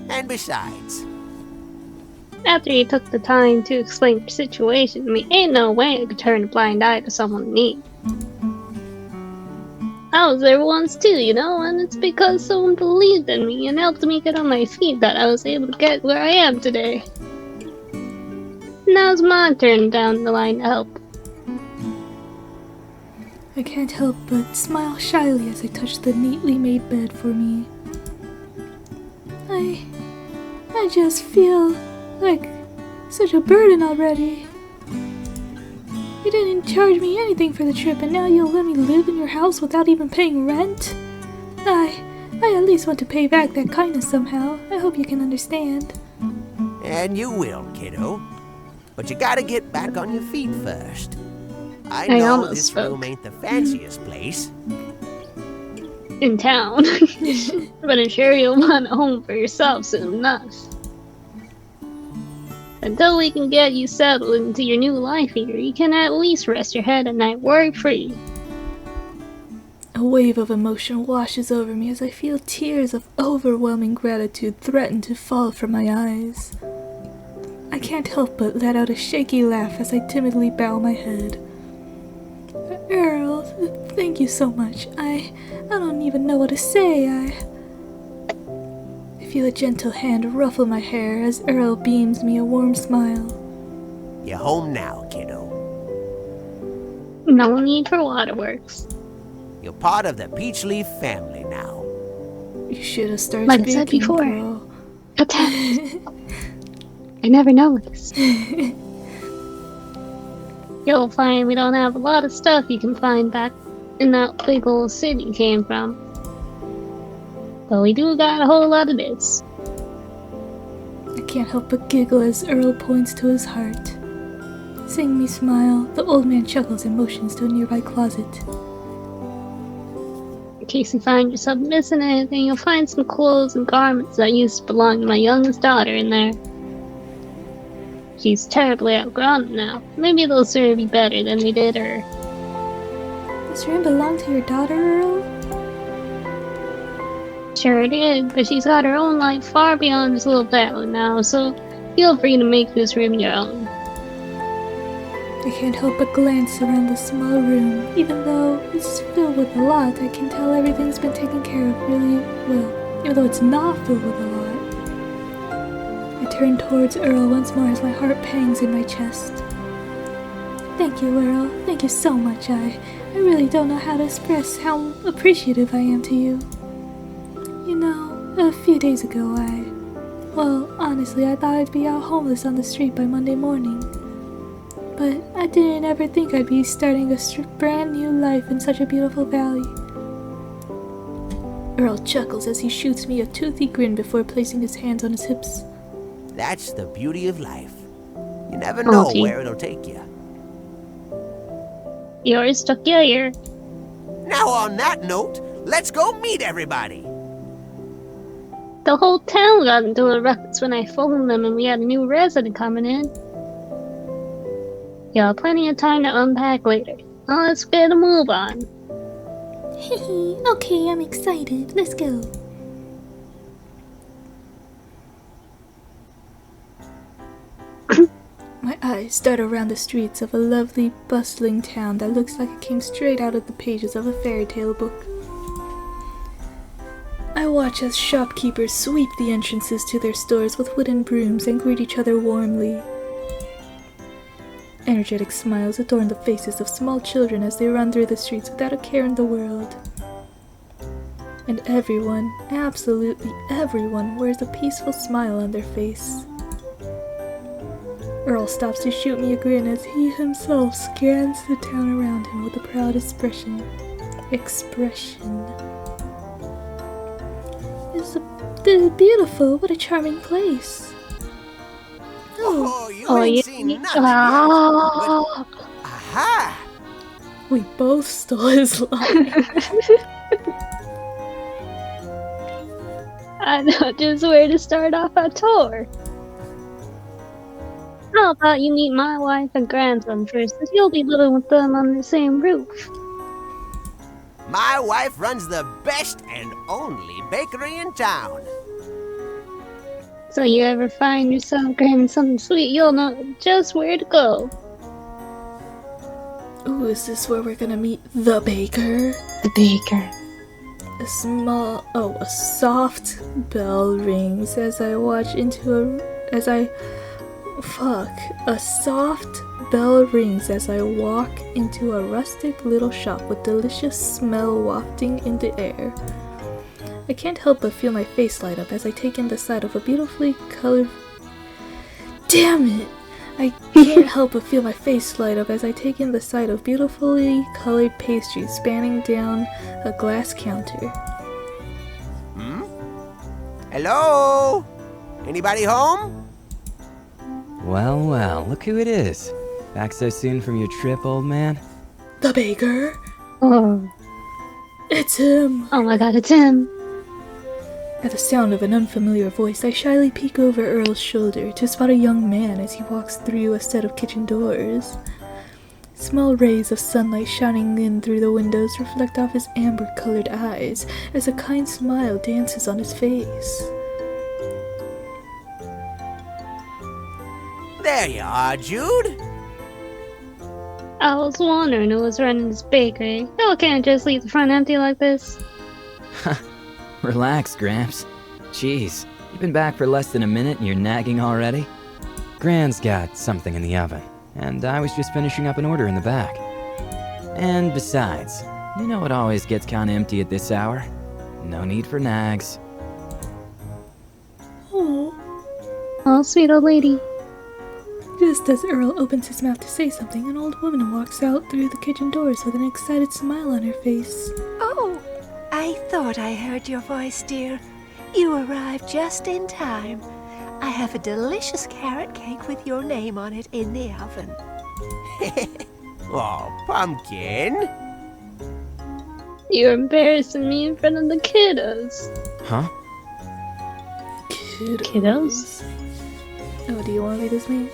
And besides, After you took the time to explain your situation to me, ain't no way I could turn a blind eye to someone in need. I was there once too, you know, and it's because someone believed in me and helped me get on my feet that I was able to get where I am today. Now it's my turn down the line to help. I can't help but smile shyly as I touch the neatly made bed for me. I just feel like such a burden already. You didn't charge me anything for the trip and now you'll let me live in your house without even paying rent? I at least want to pay back that kindness somehow. I hope you can understand. and you will, kiddo. But you gotta get back on your feet first. I I know almost this spoke. room ain't the fanciest place. In town. But I'm sure you'll want a home for yourself soon enough. Until we can get you settled into your new life here, you can at least rest your head at night worry-free. A wave of emotion washes over me as I feel tears of overwhelming gratitude threaten to fall from my eyes. I can't help but let out a shaky laugh as I timidly bow my head. Earl, thank you so much. I don't even know what to say. I feel a gentle hand ruffle my hair as Earl beams me a warm smile. You're home now, kiddo. No need for waterworks. You're part of the Peachleaf family now. You should have started Like I speaking, said before. Earl. Cut that. I never noticed. You'll find we don't have a lot of stuff you can find back in that big old city you came from. But we do got a whole lot of this. I can't help but giggle as Earl points to his heart. Seeing me smile, the old man chuckles and motions to a nearby closet. In case you find yourself missing anything, you'll find some clothes and garments that used to belong to my youngest daughter in there. She's terribly outgrown them now. Maybe they'll serve you better than they did her. This room belong to your daughter, Earl? Sure did, but she's got her own life far beyond this little valley now, so feel free to make this room your own. I can't help but glance around the small room. Even though it's filled with a lot, I can tell everything's been taken care of really well. Even though it's not filled with a lot. I turn towards Earl once more as my heart pangs in my chest. Thank you, Earl. Thank you so much. I really don't know how to express how appreciative I am to you. You know, a few days ago well, honestly, I thought I'd be out homeless on the street by Monday morning. But I didn't ever think I'd be starting a brand new life in such a beautiful valley. Earl chuckles as he shoots me a toothy grin before placing his hands on his hips. That's the beauty of life. You never know gee. where it'll take you. Yours took you here. Now on that note, let's go meet everybody. the whole town got into a ruckus when I phoned them and we had a new resident coming in. You'll have plenty of time to unpack later. Now let's get a move on. Hehe, okay, I'm excited. Let's go. My eyes dart around the streets of a lovely, bustling town that looks like it came straight out of the pages of a fairy tale book. I watch as shopkeepers sweep the entrances to their stores with wooden brooms and greet each other warmly. Energetic smiles adorn the faces of small children as they run through the streets without a care in the world. And everyone, absolutely everyone, wears a peaceful smile on their face. Earl stops to shoot me a grin as he himself scans the town around him with a proud expression. It's beautiful. What a charming place. Oh, you Oh, ain't you seen nothing yet. Oh. But, aha! We both stole his line. I know just where to start off our tour. How about you meet my wife and grandson first, as you'll be living with them on the same roof. My wife runs the best and only bakery in town. So you ever find yourself craving something sweet, you'll know just where to go. Ooh, is this where we're gonna meet the baker? The baker. A soft bell rings as I watch into a soft bell rings as I walk into a rustic little shop with delicious smell wafting in the air. I can't help but feel my face light up as I take in the sight of a beautifully colored... Damn it! I can't help but feel my face light up as I take in the sight of beautifully colored pastries spanning down a glass counter. Hello? Anybody home? Well, well, look who it is. Back so soon from your trip, old man? The baker? Oh. It's him! Oh my god, it's him. At the sound of an unfamiliar voice, I shyly peek over Earl's shoulder to spot a young man as he walks through a set of kitchen doors. Small rays of sunlight shining in through the windows reflect off his amber-colored eyes as a kind smile dances on his face. There you are, Jude. I was wondering who was running this bakery. Y'all can't just leave the front empty like this. Relax, Gramps. Jeez, you've been back for less than a minute and you're nagging already? Gran's got something in the oven, and I was just finishing up an order in the back. And besides, you know it always gets kinda empty at this hour. No need for nags. Oh. Oh, sweet old lady. Just as Earl opens his mouth to say something, an old woman walks out through the kitchen doors with an excited smile on her face. Oh, I thought I heard your voice, dear. You arrived just in time. I have a delicious carrot cake with your name on it in the oven. Oh, Pumpkin. You're embarrassing me in front of the kiddos. Huh? Kiddos? Oh, do you want to be this me?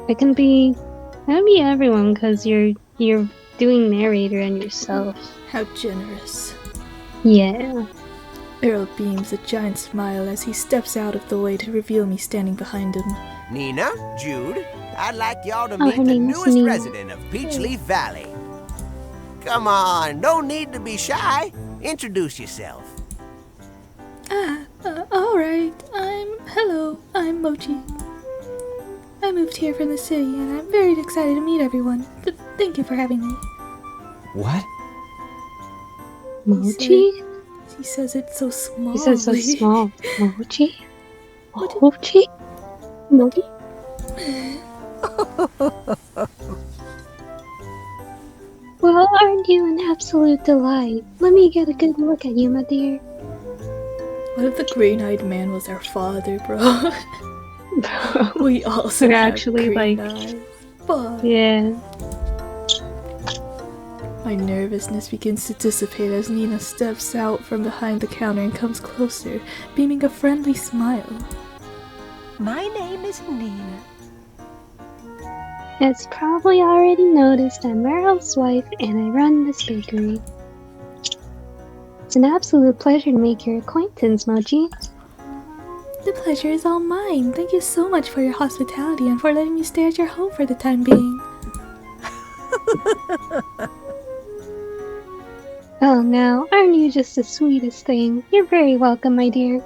I can be everyone, cause you're doing narrator and yourself. How generous. Yeah. Earl beams a giant smile as he steps out of the way to reveal me standing behind him. Nina, Jude, I'd like y'all to Oh, meet her the name is newest Nina. resident of Peachleaf Valley. Come on, no need to be shy. Introduce yourself. Alright. Hello, I'm Mochi. I moved here from the city and I'm very excited to meet everyone. Thank you for having me. What? Mochi? He says it so small. He says so small. Mochi? Mochi? Mochi? Well, aren't you an absolute delight? Let me get a good look at you, my dear. What if the green-eyed man was our father, bro? We also We're have actually, green like- eyes. Fuck. Yeah. My My nervousness begins to dissipate as Nina steps out from behind the counter and comes closer, beaming a friendly smile. My name is Nina. As probably already noticed, I'm Meryl's wife and I run this bakery. It's an absolute pleasure to make your acquaintance, Mochi. The pleasure is all mine. Thank you so much for your hospitality and for letting me stay at your home for the time being. Oh, now, aren't you just the sweetest thing? You're very welcome, my dear.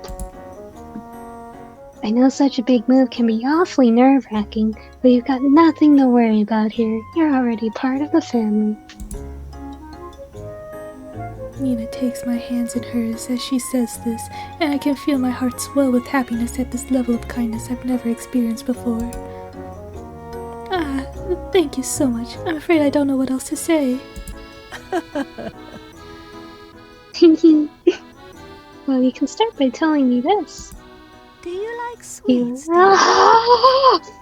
I know such a big move can be awfully nerve-wracking, but you've got nothing to worry about here. You're already part of the family. Nina takes my hands in hers as she says this, and I can feel my heart swell with happiness at this level of kindness I've never experienced before. Ah, thank you so much. I'm afraid I don't know what else to say. Well, you can start by telling me this. Do you like You... sweets, dear?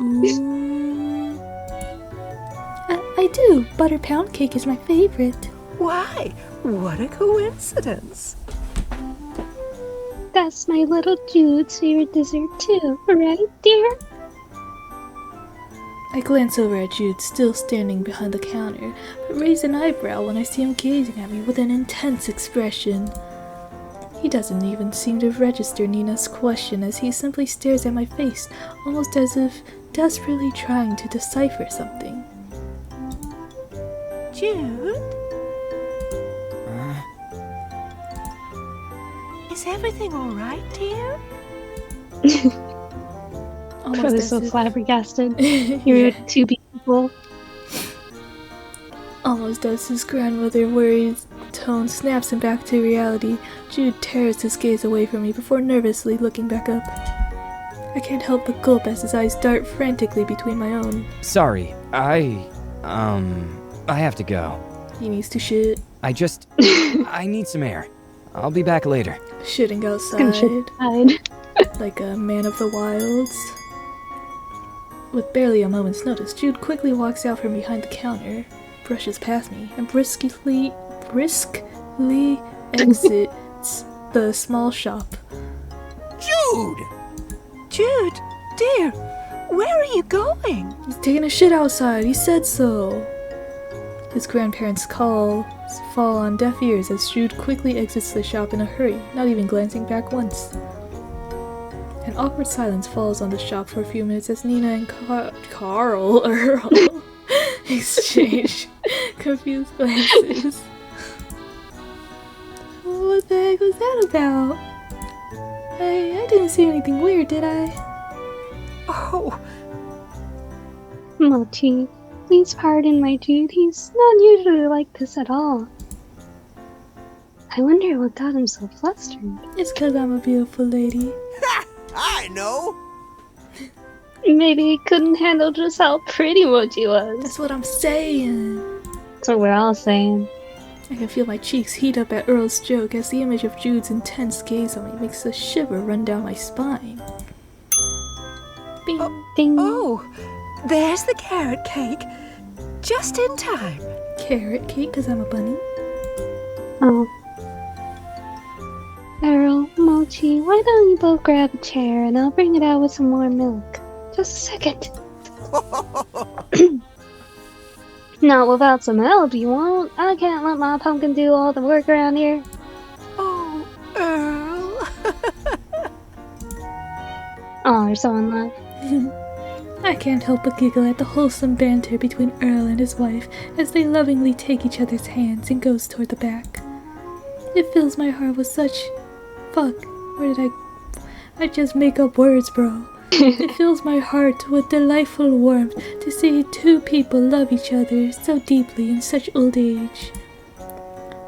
Ooh. I do. Butter pound cake is my favorite. Why? What a coincidence. That's my little Jude's favorite dessert too, right, dear? I glance over at Jude, still standing behind the counter, but raise an eyebrow when I see him gazing at me with an intense expression. He doesn't even seem to register Nina's question as he simply stares at my face, almost as if desperately trying to decipher something. Jude? Is everything alright, dear? Almost Probably as so if- flabbergasted. You're Yeah. two people. Almost as his grandmother worried tone snaps him back to reality, Jude tears his gaze away from me before nervously looking back up. I can't help but gulp as his eyes dart frantically between my own. Sorry, I have to go. He needs to shit. I need some air. I'll be back later. Shitting Gonna shit outside, outside. like a man of the wilds. With barely a moment's notice, Jude quickly walks out from behind the counter, brushes past me, and briskly exits the small shop. Jude! Jude, dear, where are you going? He's taking a shit outside, he said so. His grandparents' calls fall on deaf ears as Jude quickly exits the shop in a hurry, not even glancing back once. An awkward silence falls on the shop for a few minutes as Nina and Earl exchange confused glances. What the heck was that about? I didn't see anything weird, did I? Oh, Mochi, please pardon my Jude. He's not usually like this at all. I wonder what got him so flustered. It's 'cause I'm a beautiful lady. Ha! I know! Maybe he couldn't handle just how pretty Mochi was. That's what I'm saying. That's what we're all saying. I can feel my cheeks heat up at Earl's joke as the image of Jude's intense gaze on me makes a shiver run down my spine. Bing. Ding. oh, there's the carrot cake. Just in time. Carrot cake 'cause I'm a bunny. Oh. Earl, Mochi, why don't you both grab a chair and I'll bring it out with some warm milk. Just a second. Not without some help, you won't. I can't let my pumpkin do all the work around here. Oh, Earl. Oh, they're so in love. I can't help but giggle at the wholesome banter between Earl and his wife as they lovingly take each other's hands and goes toward the back. It fills my heart with such... Fuck, where did I just make up words, bro. It fills my heart with delightful warmth to see two people love each other so deeply in such old age.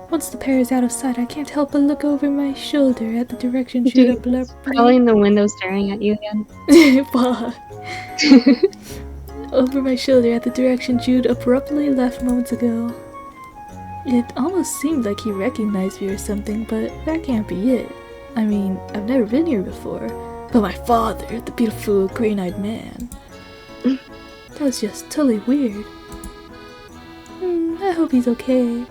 Once the pair is out of sight, I can't help but look over my shoulder at the direction Judah Probably in the window staring at you again. Fuck. Over my shoulder at the direction Jude abruptly left moments ago. It almost seemed like he recognized me or something, but that can't be it. I mean, I've never been here before. But my father, the beautiful green-eyed man. That was just totally weird. I hope he's okay.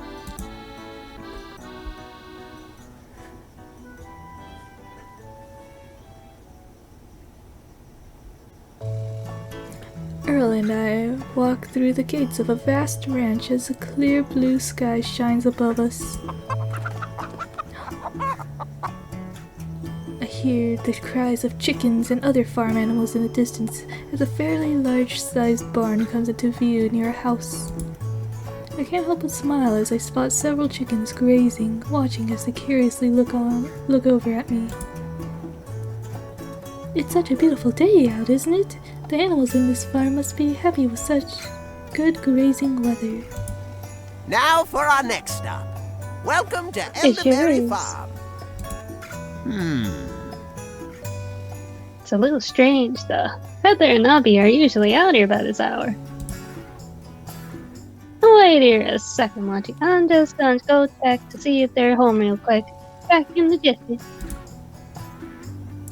Earl and I walk through the gates of a vast ranch as a clear blue sky shines above us. I hear the cries of chickens and other farm animals in the distance as a fairly large-sized barn comes into view near a house. I can't help but smile as I spot several chickens grazing, watching as they curiously look over at me. It's such a beautiful day out, isn't it? The animals in this farm must be happy with such good grazing weather. Now for our next stop. Welcome to It sure Elderberry is. Farm. It's a little strange, though. Feather and Nobby are usually out here by this hour. Wait here a second, Monty. I'm just going to go check to see if they're home real quick. Back in the jiffy.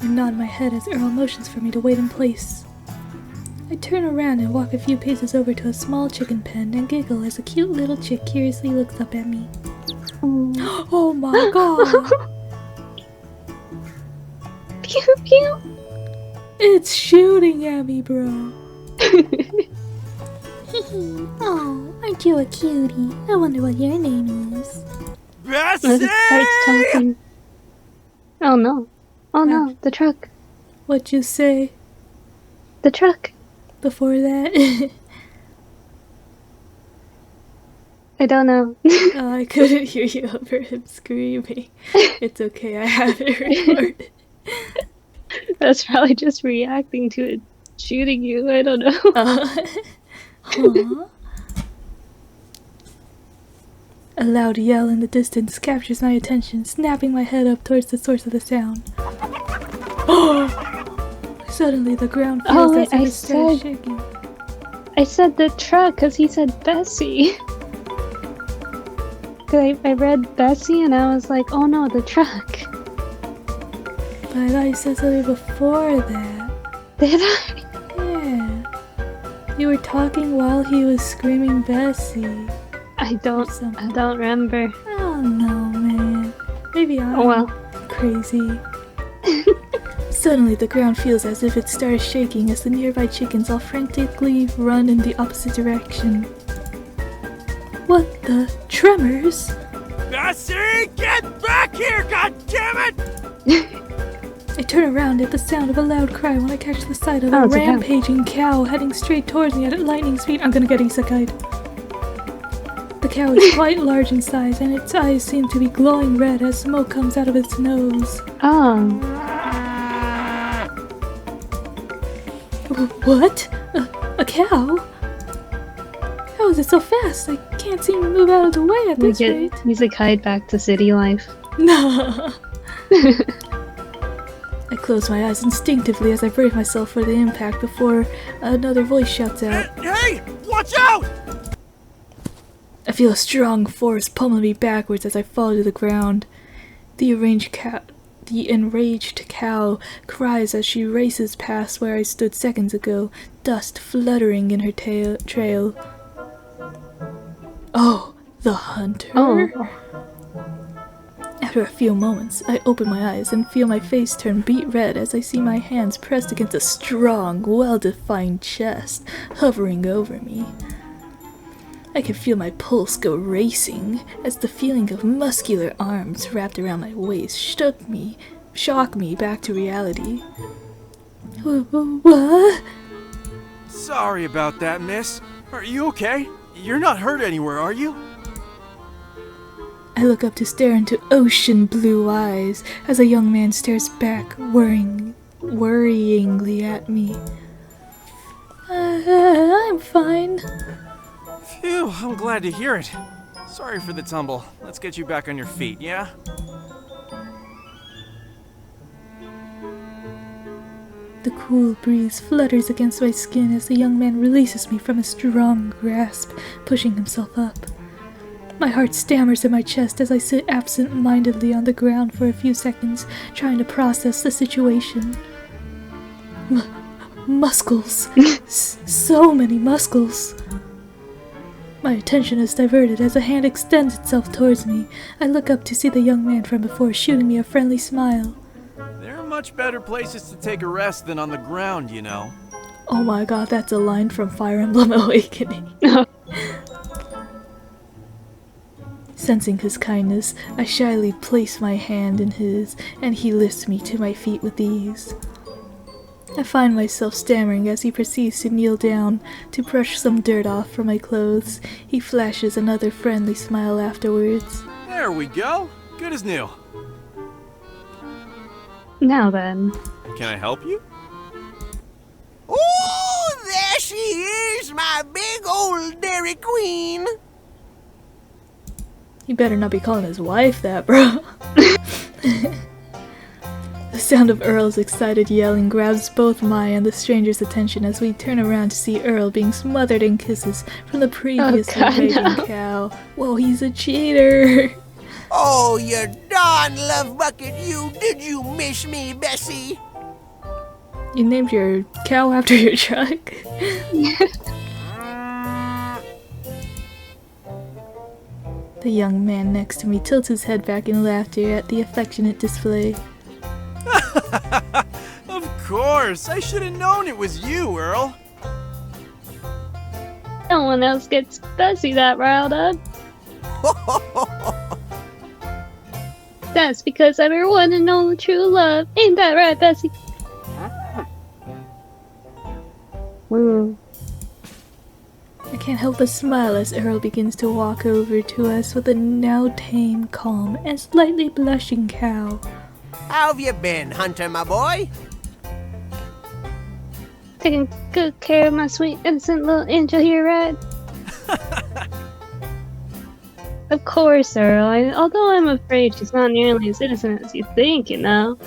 I nod my head as Earl motions for me to wait in place. I turn around and walk a few paces over to a small chicken pen and giggle as a cute little chick curiously looks up at me. Oh my god! Pew pew! It's shooting at me, bro! Oh, aren't you a cutie? I wonder what your name is. As it starts talking. Oh no. Oh no, the truck. What'd you say The truck. before that? I don't know. Oh, I couldn't hear you over him screaming. It's okay, I have it recorded. That's probably just reacting to it shooting you. I don't know. Aw. A loud yell in the distance captures my attention, snapping my head up towards the source of the sound. Suddenly, the ground feels Oh, as if I it starts said- shaking. I said the truck because he said Bessie. Cause I read Bessie and I was like, oh no, the truck. But I thought you said something before that. Did I? Yeah. You were talking while he was screaming Bessie. I don't remember. I don't know, man. Maybe I'm Oh well. crazy. Suddenly, the ground feels as if it starts shaking as the nearby chickens all frantically run in the opposite direction. What the? Tremors? Bessie, get back here, goddammit! I turn around at the sound of a loud cry when I catch the sight of a Oh, it's a cow. rampaging cow heading straight towards me at lightning speed. I'm gonna get isekai'd. The cow is quite large in size, and its eyes seem to be glowing red as smoke comes out of its nose. Oh. What? A cow? How is it so fast? I can't seem to move out of the way at We this get rate. music hide back to city life. No. I close my eyes instinctively as I brace myself for the impact before another voice shouts out. Hey, watch out! I feel a strong force pummel me backwards as I fall to the ground. The enraged cow cries as she races past where I stood seconds ago, dust fluttering in her trail. Oh, the hunter? Oh. After a few moments, I open my eyes and feel my face turn beet red as I see my hands pressed against a strong, well-defined chest hovering over me. I can feel my pulse go racing as the feeling of muscular arms wrapped around my waist shock me back to reality. What? Sorry about that, miss. Are you okay? You're not hurt anywhere, are you? I look up to stare into ocean blue eyes as a young man stares back, worryingly at me. I'm fine. Phew, I'm glad to hear it. Sorry for the tumble. Let's get you back on your feet, yeah? The cool breeze flutters against my skin as the young man releases me from a strong grasp, pushing himself up. My heart stammers in my chest as I sit absent-mindedly on the ground for a few seconds, trying to process the situation. Muscles. So many muscles. My attention is diverted as a hand extends itself towards me. I look up to see the young man from before shooting me a friendly smile. There are much better places to take a rest than on the ground, you know. Oh my god, that's a line from Fire Emblem Awakening. Sensing his kindness, I shyly place my hand in his, and he lifts me to my feet with ease. I find myself stammering as he proceeds to kneel down to brush some dirt off from my clothes. He flashes another friendly smile afterwards. There we go. Good as new. Now then. Can I help you? Oh, there she is, my big old Dairy Queen. You better not be calling his wife that, bro. The sound of Earl's excited yelling grabs both my and the stranger's attention as we turn around to see Earl being smothered in kisses from the previously raping cow. Whoa, he's a cheater! Oh, you darn love bucket, you. Did you miss me, Bessie? You named your cow after your truck? The young man next to me tilts his head back in laughter at the affectionate display. Of course! I should have known it was you, Earl. No one else gets Bessie that riled up. That's because I'm your one and only true love. Ain't that right, Bessie? Woo. I can't help but smile as Earl begins to walk over to us with a now tame, calm, and slightly blushing cow. How have you been, Hunter, my boy? Taking good care of my sweet, innocent little angel here, right? Of course, Earl. Although I'm afraid she's not nearly as innocent as you think, you know.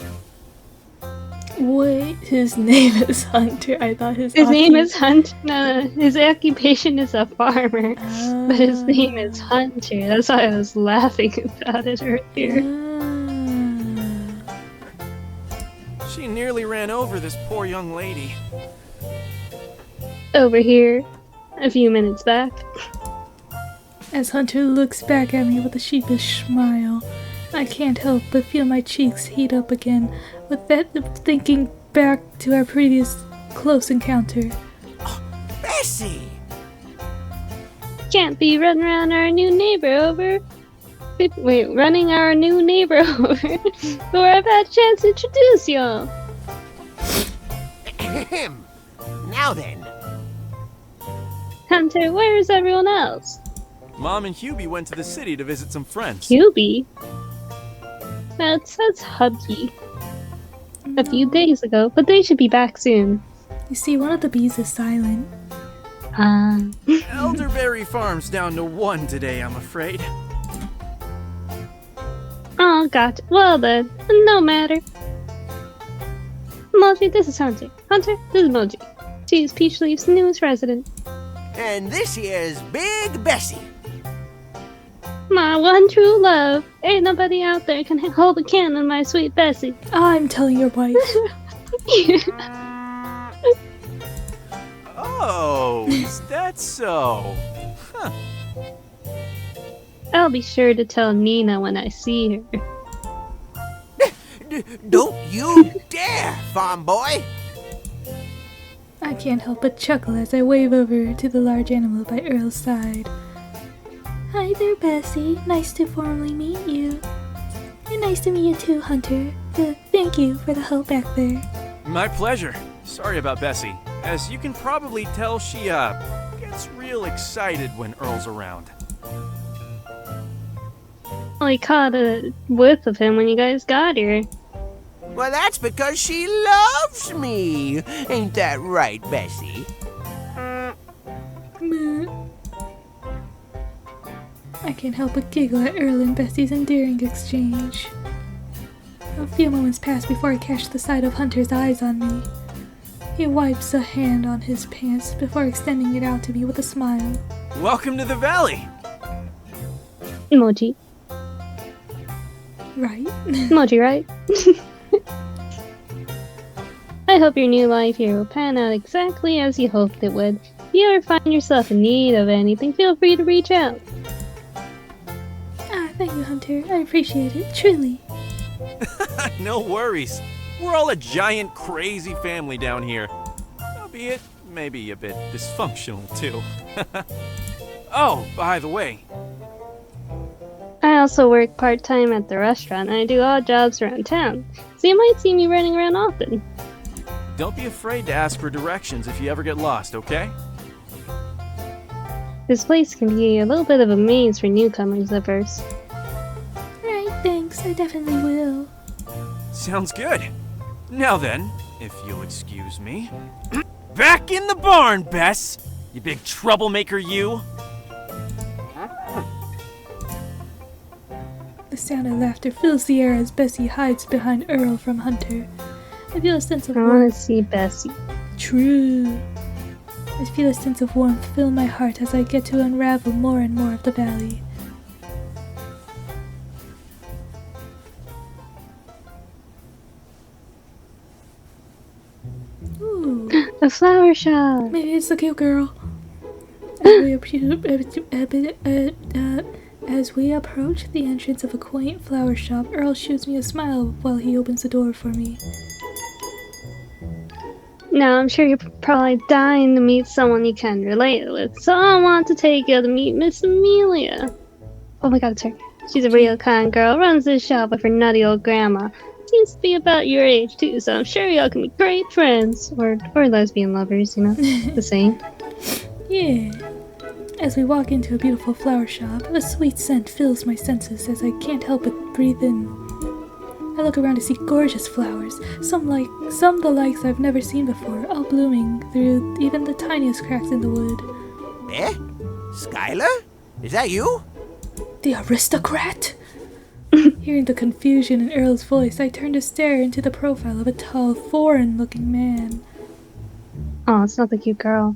Wait, his name is Hunter. I thought his name is Hunter. No, his occupation is a farmer, but his name is Hunter. That's why I was laughing about it earlier. She nearly ran over this poor young lady. Over here, a few minutes back. As Hunter looks back at me with a sheepish smile, I can't help but feel my cheeks heat up again with that thinking back to our previous close encounter. Bessie! Can't be running around our new neighbor over. Wait, running our new neighbor over before I've had a chance to introduce y'all. Ahem. Now then. Hunter, where's everyone else? Mom and Hubie went to the city to visit some friends. Hubie? No, it says hubby. A few days ago, but they should be back soon. You see, one of the bees is silent. Elderberry Farm's down to 1 today, I'm afraid. Oh, gotcha. Well then, no matter. Moji, this is Hunter. Hunter, this is Moji. She's Peachleaf's newest resident. And this here's Big Bessie. My one true love. Ain't nobody out there can hold a candle to my sweet Bessie. I'm telling your wife. Oh, is that so? Huh. I'll be sure to tell Nina when I see her. Don't you dare, farm boy! I can't help but chuckle as I wave over to the large animal by Earl's side. Hi there, Bessie. Nice to formally meet you. And nice to meet you too, Hunter. Thank you for the help back there. My pleasure. Sorry about Bessie. As you can probably tell, she, gets real excited when Earl's around. Only caught a whiff of him when you guys got here. Well, that's because she loves me. Ain't that right, Bessie? Meh. I can't help but giggle at Earl and Bessie's endearing exchange. A few moments pass before I catch the sight of Hunter's eyes on me. He wipes a hand on his pants before extending it out to me with a smile. Welcome to the valley! Emoji. Right? Emoji, right? I hope your new life here will pan out exactly as you hoped it would. If you ever find yourself in need of anything, feel free to reach out. Thank you, Hunter. I appreciate it, truly. No worries. We're all a giant, crazy family down here. I'll albeit maybe a bit dysfunctional too. Oh, by the way, I also work part-time at the restaurant, and I do odd jobs around town, so you might see me running around often. don't be afraid to ask for directions if you ever get lost, okay? This place can be a little bit of a maze for newcomers at first. Right, thanks. I definitely will. Sounds good. Now then, if you'll excuse me. Back in the barn, Bess! You big troublemaker, you! The sound of laughter fills the air as Bessie hides behind Earl from Hunter. I feel a sense of I want warmth. to see Bessie. True. I feel a sense of warmth fill my heart as I get to unravel more and more of the valley. Ooh, The flower shop! maybe it's the cute girl. As we approach the entrance of a quaint flower shop, Earl shoots me a smile while he opens the door for me. Now, I'm sure you're probably dying to meet someone you can relate with, so I want to take you to meet Miss Amelia. Oh my god, it's her. She's a real kind girl, runs this shop with her nutty old grandma. Seems to be about your age too, so I'm sure y'all can be great friends. Or lesbian lovers, you know, the same. Yeah. As we walk into a beautiful flower shop, a sweet scent fills my senses as I can't help but breathe in. I look around to see gorgeous flowers, some the likes I've never seen before, all blooming through even the tiniest cracks in the wood. Eh? Skylar? Is that you? The aristocrat? Hearing the confusion in Earl's voice, I turn to stare into the profile of a tall, foreign-looking man. Oh, it's not the cute girl.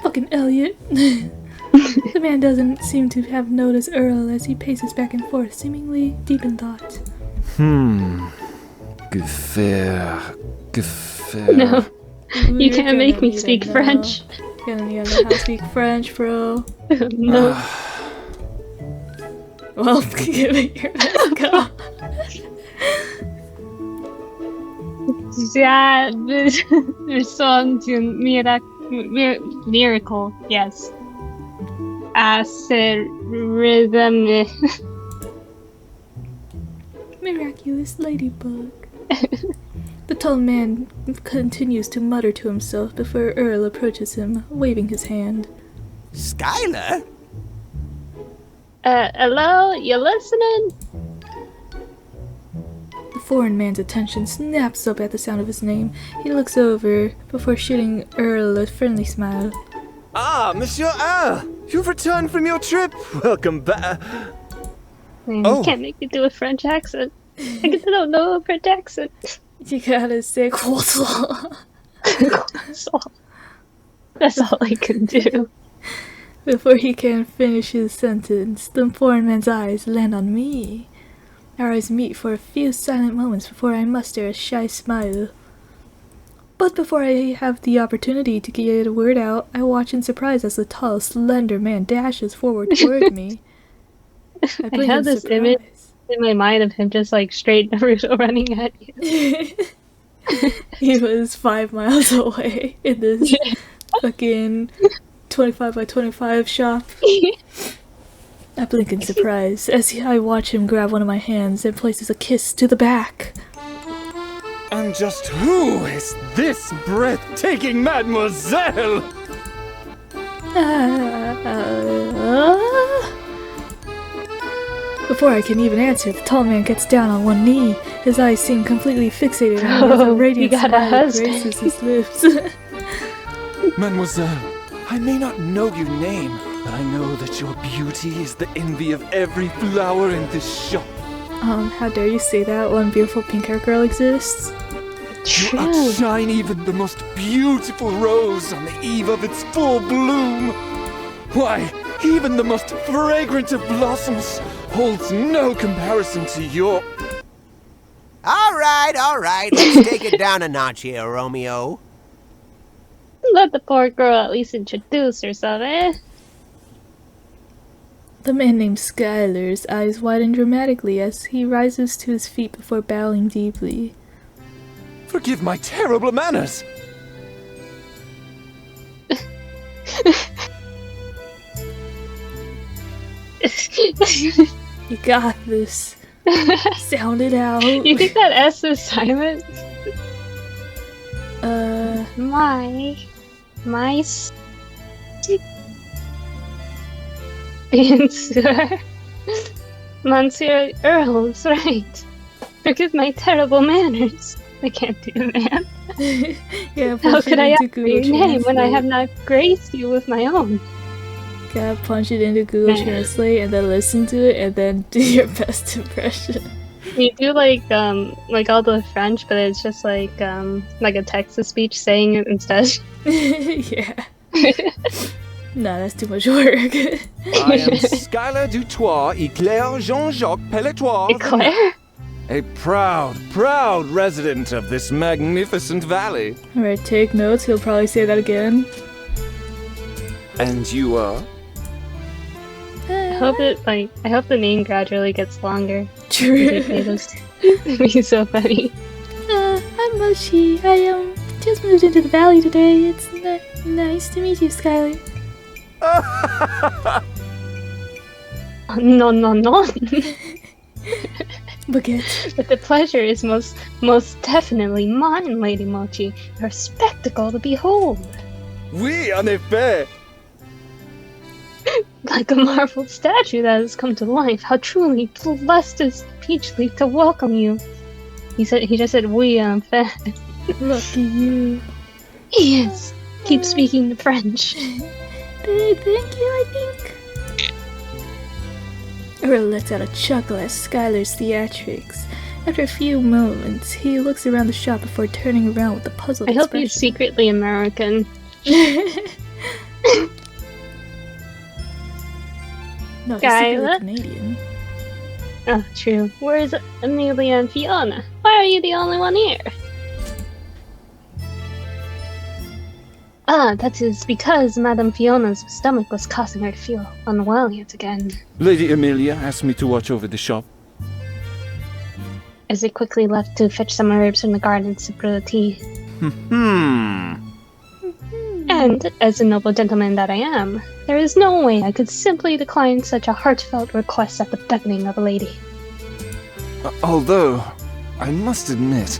Fucking Elliot. The man doesn't seem to have noticed Earl as he paces back and forth, seemingly deep in thought. Gefair. No, you can't make me speak French. You're gonna need to know how to speak French, bro. No. Well, give it your best go. Yeah, there's something miracle, yes. Rhythm. Miraculous ladybug. The tall man continues to mutter to himself before Earl approaches him, waving his hand. Skylar? Hello? You listening? The foreign man's attention snaps up at the sound of his name. He looks over before shooting Earl a friendly smile. Ah, Monsieur R! You've returned from your trip! Welcome back! Man, Oh. you can't make me do a French accent. I don't know a French accent. You gotta say croissant. That's all I can do. Before he can finish his sentence, the foreign man's eyes land on me. Our eyes meet for a few silent moments before I muster a shy smile. But before I have the opportunity to get a word out, I watch in surprise as the tall, slender man dashes forward toward me. I blink have in this surprise. image in my mind of him just like straight Naruto running at you. He was 5 miles away in this fucking 25 by 25 shop. I blink in surprise as I watch him grab one of my hands and places a kiss to the back. And just who is this breathtaking mademoiselle? Before I can even answer, the tall man gets down on one knee. His eyes seem completely fixated on me as a Oh, radiant you got a smile husband. graces his lips. Mademoiselle, I may not know your name, but I know that your beauty is the envy of every flower in this shop. How dare you say that? One beautiful pink-haired girl exists? You outshine even the most beautiful rose on the eve of its full bloom. Why, even the most fragrant of blossoms holds no comparison to your... All right. Let's take it down a notch here, Romeo. Let the poor girl at least introduce herself, eh? The man named Skylar's eyes widen dramatically as he rises to his feet before bowing deeply. Forgive my terrible manners. You got this. Sound it out. You think that S is silent? My Monsieur Earl's right. Forgive my terrible manners. I can't do that. Yeah, How could I ask for your Google name when I Translate. have not graced you with my own? Gotta punch it into Google Yeah. Translate and then listen to it and then do your best impression. You do like all the French, but it's just like a text-to-speech saying it instead. Yeah. No, that's too much work. I am Skylar Dutoit, Eclair Jean-Jacques Pelletoir. Eclair? A proud, proud resident of this magnificent valley. Alright, take notes. He'll probably say that again. And you are? I hope the name gradually gets longer. True. It'd be so funny. I'm Mochi. I just moved into the valley today. It's nice to meet you, Skylar. No. Baguette. But the pleasure is most definitely mine, Lady Mochi. You're a spectacle to behold. Oui, en effet. Like a marble statue that has come to life. How truly blessed is Peachleaf to welcome you. He just said oui, en fait. Lucky you. Yes. Keep speaking the French. Thank you, I think. Earl lets out a chuckle at Skylar's theatrics. After a few moments, he looks around the shop before turning around with a puzzled I hope he's expression. secretly American. No, he's secretly Skylar? Canadian. Oh, true. Where's Amelia and Fiona? Why are you the only one here? Ah, that is because Madame Fiona's stomach was causing her to feel unwell yet again. Lady Amelia asked me to watch over the shop. As they quickly left to fetch some herbs from the garden to brew a tea. And, as a noble gentleman that I am, there is no way I could simply decline such a heartfelt request at the beckoning of a lady. Although, I must admit,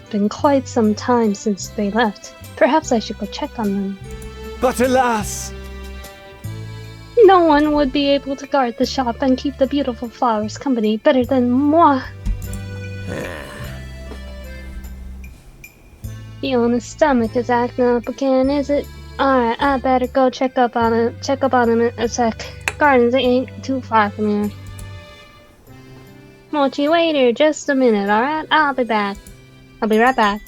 It's been quite some time since they left. Perhaps I should go check on them. but alas! No one would be able to guard the shop and keep the beautiful flowers company better than moi. Fiona's stomach is acting up again, is it? Alright, I better go check up on him in a sec. Gardens ain't too far from here. Mochi, wait here just a minute, alright? I'll be back. I'll be right back.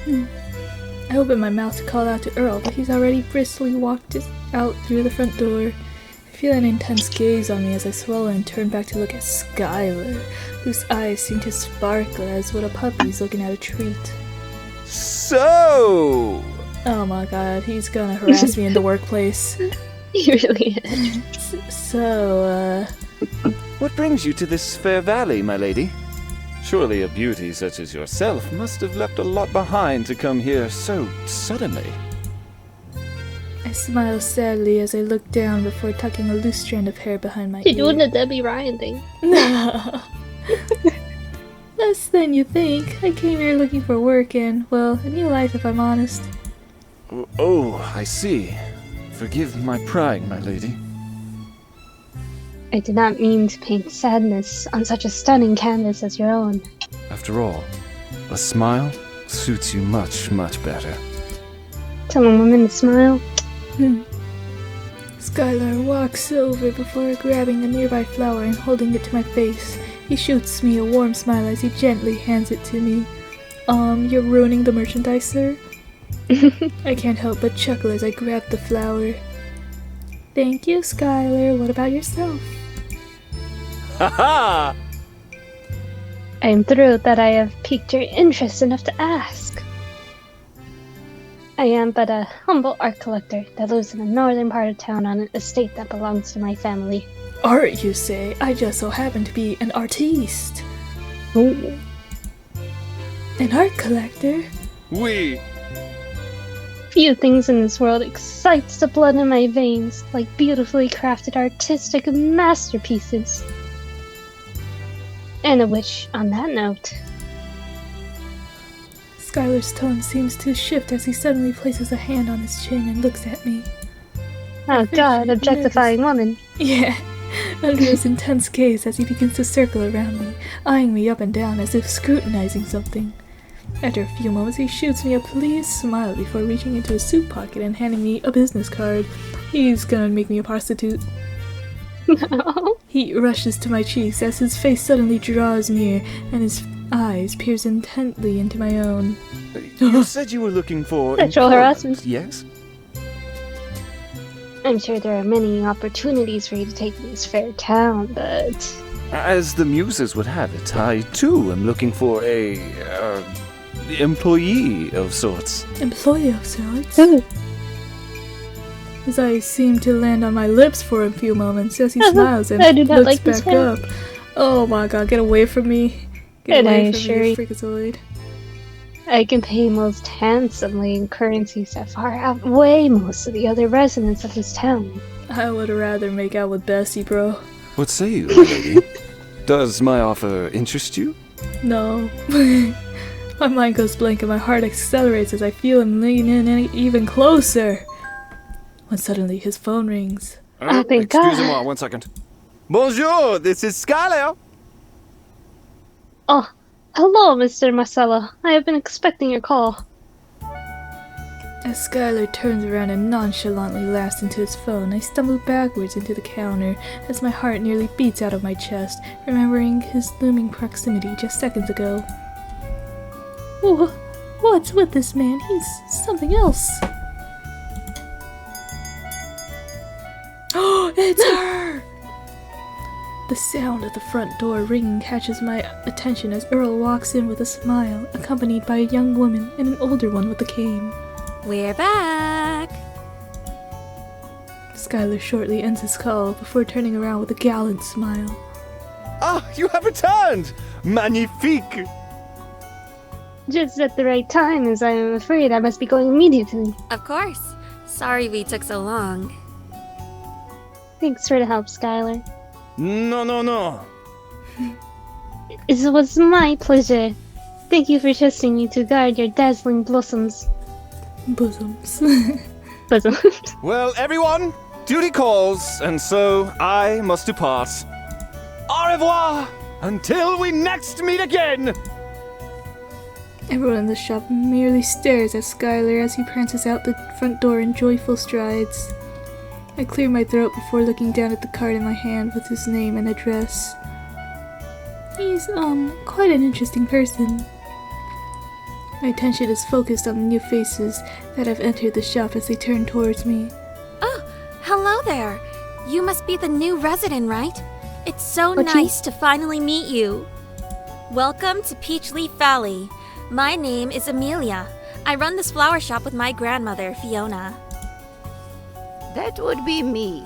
I open my mouth to call out to Earl, but he's already briskly walked out through the front door. I feel an intense gaze on me as I swallow and turn back to look at Skylar, whose eyes seem to sparkle as would a puppy's looking at a treat. So, Oh my god, he's gonna harass me in the workplace. He really is. So, what brings you to this fair valley, my lady? Surely a beauty such as yourself must have left a lot behind to come here so suddenly. I smile sadly as I look down before tucking a loose strand of hair behind my You're doing ear. the Debbie Ryan thing. No. Less than you think. I came here looking for work and, well, a new life if I'm honest. Oh, I see. Forgive my pride, my lady. I did not mean to paint sadness on such a stunning canvas as your own. After all, a smile suits you much, much better. Tell a woman to smile. Skylar walks over before grabbing a nearby flower and holding it to my face. He shoots me a warm smile as he gently hands it to me. You're ruining the merchandise, sir? I can't help but chuckle as I grab the flower. Thank you, Skylar. What about yourself? Ha I am thrilled that I have piqued your interest enough to ask. I am but a humble art collector that lives in the northern part of town on an estate that belongs to my family. Art, you say? I just so happen to be an artiste. Ooh. An art collector? We. Few things in this world excites the blood in my veins like beautifully crafted artistic masterpieces. And which, on that note... Skylar's tone seems to shift as he suddenly places a hand on his chin and looks at me. Oh god, objectifying woman. Yeah, under his intense gaze as he begins to circle around me, eyeing me up and down as if scrutinizing something. After a few moments, he shoots me a pleased smile before reaching into his suit pocket and handing me a business card. He's gonna make me a prostitute. No. He rushes to my cheeks as his face suddenly draws near and his eyes peers intently into my own. You said you were looking for Sexual employment, harassment. yes? I'm sure there are many opportunities for you to take this fair town, but... As the muses would have it, I too am looking for a employee of sorts. Employee of sorts? Ooh. His eyes seem to land on my lips for a few moments as he smiles and I do not looks like this back hair. up. Oh my god, get away from me. Get And I away from assure me, you- you freakazoid. I can pay most handsomely in currencies that far outweigh most of the other residents of this town. I would rather make out with Bessie, bro. What say you, my lady? Does my offer interest you? No. My mind goes blank and my heart accelerates as I feel him lean in even closer. When suddenly his phone rings. Oh, thank God. Excusez-moi, 1 second. Bonjour, this is Skylar. Oh, hello, Mr. Marcello. I have been expecting your call. As Skylar turns around and nonchalantly laughs into his phone, I stumble backwards into the counter as my heart nearly beats out of my chest, remembering his looming proximity just seconds ago. What's with this man? He's something else. Oh, it's her! The sound of the front door ringing catches my attention as Earl walks in with a smile, accompanied by a young woman and an older one with a cane. We're back! Skylar shortly ends his call before turning around with a gallant smile. Ah, you have returned! Magnifique! Just at the right time, as I am afraid I must be going immediately. Of course. Sorry we took so long. Thanks for the help, Skylar. No. It was my pleasure. Thank you for trusting me to guard your dazzling blossoms. Bosoms. Bosom. Well, everyone, duty calls, and so I must depart. Au revoir! Until we next meet again! Everyone in the shop merely stares at Skylar as he prances out the front door in joyful strides. I clear my throat before looking down at the card in my hand with his name and address. He's, quite an interesting person. My attention is focused on the new faces that have entered the shop as they turn towards me. Oh, hello there. You must be the new resident, right? It's so What you- nice to finally meet you. Welcome to Peachleaf Valley. My name is Amelia. I run this flower shop with my grandmother, Fiona. That would be me.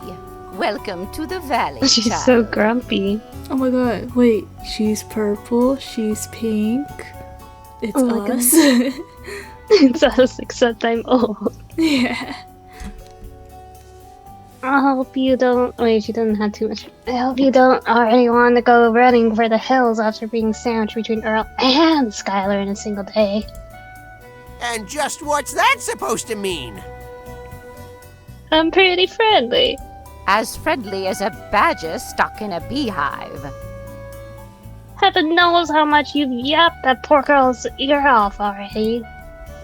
Welcome to the valley, She's child. so grumpy. Oh my god, wait, she's purple, she's pink. It's Oh my us. It's us, except I'm old. Yeah. I hope you don't. Wait, she doesn't have too much. I hope you don't already want to go running for the hills after being sandwiched between Earl and Skylar in a single day. And just what's that supposed to mean? I'm pretty friendly. As friendly as a badger stuck in a beehive. Heaven knows how much you've yapped that poor girl's ear off already.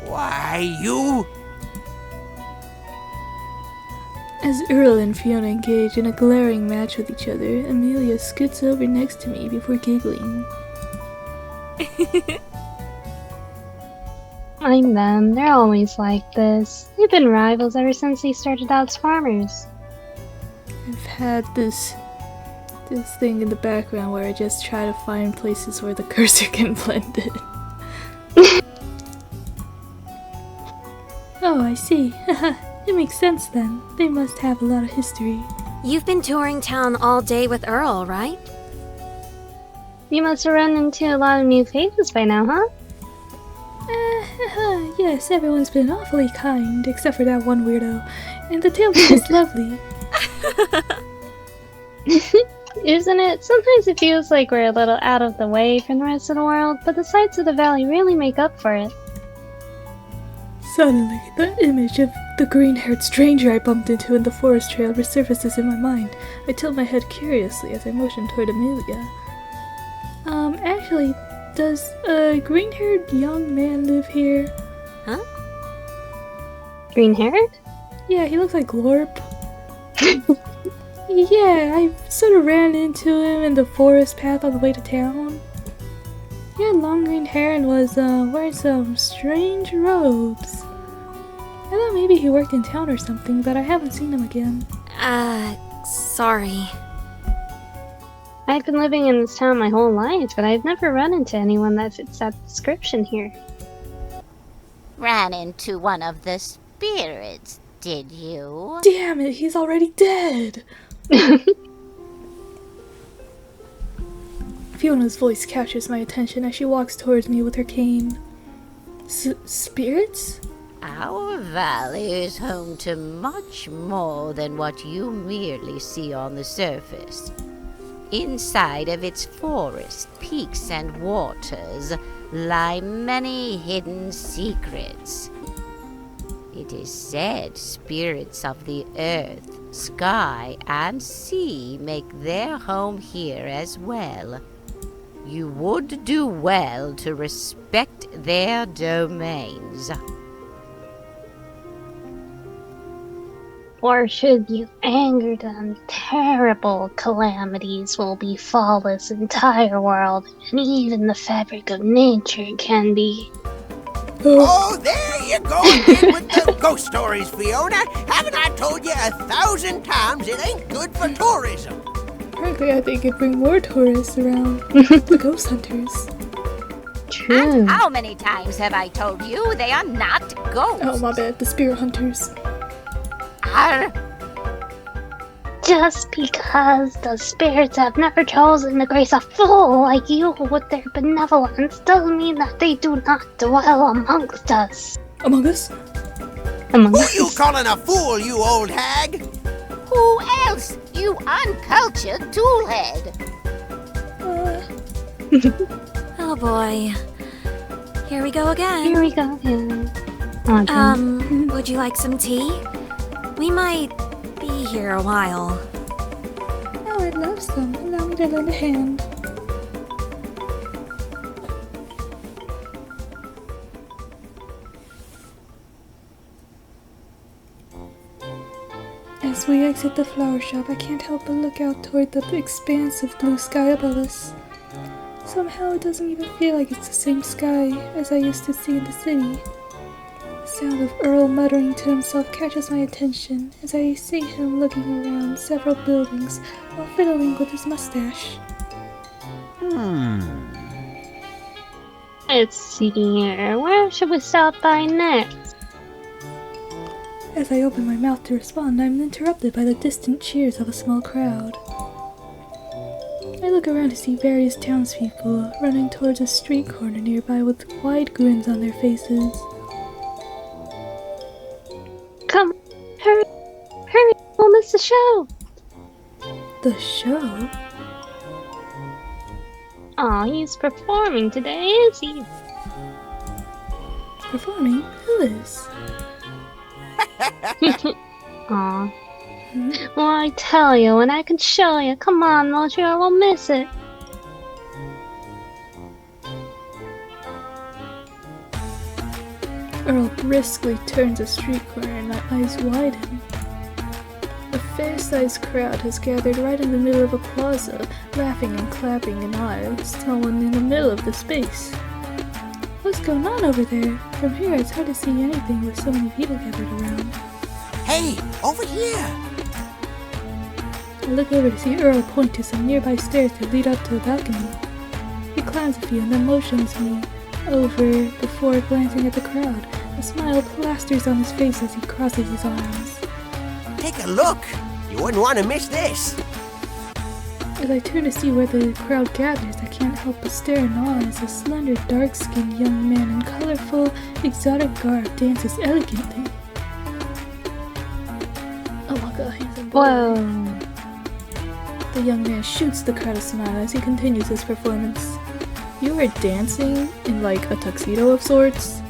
Why, you... As Earl and Fiona engage in a glaring match with each other, Amelia scoots over next to me before giggling. Mind them, they're always like this. They've been rivals ever since they started out as farmers. I've had this thing in the background where I just try to find places where the cursor can blend in. Oh, I see. It makes sense then. They must have a lot of history. You've been touring town all day with Earl, right? You must have run into a lot of new faces by now, huh? Yes, everyone's been awfully kind, except for that one weirdo. And the tailgate is lovely. Isn't it? Sometimes it feels like we're a little out of the way from the rest of the world, but the sights of the valley really make up for it. Suddenly, the image of the green-haired stranger I bumped into in the forest trail resurfaces in my mind. I tilt my head curiously as I motion toward Amelia. Actually, does a green-haired young man live here? Huh? Green-haired? Yeah, he looks like Glorp. Yeah, I sort of ran into him in the forest path on the way to town. He had long green hair and was wearing some strange robes. I thought maybe he worked in town or something, but I haven't seen him again. Sorry. I've been living in this town my whole life, but I've never run into anyone that fits that description here. Ran into one of the spirits, did you? Damn it, he's already dead! Fiona's voice captures my attention as she walks towards me with her cane. Spirits? Our valley is home to much more than what you merely see on the surface. Inside of its forest, peaks, and waters lie many hidden secrets. It is said spirits of the earth, sky, and sea make their home here as well. You would do well to respect their domains. Or should you anger them, terrible calamities will befall this entire world, and even the fabric of nature can be. Oh, there you go again with the ghost stories, Fiona. Haven't I told you 1,000 times it ain't good for tourism? Frankly, I think it'd bring more tourists around. The ghost hunters. True. And how many times have I told you they are not ghosts? Oh, my bad. The spirit hunters. Arr. Just because the spirits have never chosen to grace a fool like you with their benevolence doesn't mean that they do not dwell amongst us. Among us? Among Who us. you calling a fool, you old hag? Who else, you uncultured toolhead? Oh boy. Here we go again. Here we go again. Oh, Would you like some tea? We might be here a while. Oh, I'd love some. Allow me to lend a hand. As we exit the flower shop, I can't help but look out toward the expanse of blue sky above us. Somehow it doesn't even feel like it's the same sky as I used to see in the city. The sound of Earl muttering to himself catches my attention as I see him looking around several buildings while fiddling with his mustache. let's see here. Where should we stop by next? As I open my mouth to respond, I'm interrupted by the distant cheers of a small crowd. I look around to see various townspeople running towards a street corner nearby with wide grins on their faces. Come, hurry, hurry, we'll miss the show. The show? Aw, he's performing today, is he? Performing? Who is? Aw. Well, I tell you, and I can show you. Come on, Mojo, or we'll miss it. Earl briskly turns a street corner and my eyes widen. A fair-sized crowd has gathered right in the middle of a plaza, laughing and clapping in aisles, someone in the middle of the space. What's going on over there? From here it's hard to see anything with so many people gathered around. Hey, over here! I look over to see Earl point to some nearby stairs that lead up to a balcony. He climbs a few and then motions me over before glancing at the crowd. A smile plasters on his face as he crosses his arms. Take a look! You wouldn't want to miss this! As I turn to see where the crowd gathers, I can't help but stare in awe as a slender, dark-skinned young man in colorful, exotic garb dances elegantly. Oh my god, handsome boy. Whoa. The young man shoots the crowd a smile as he continues his performance. You are dancing in like a tuxedo of sorts?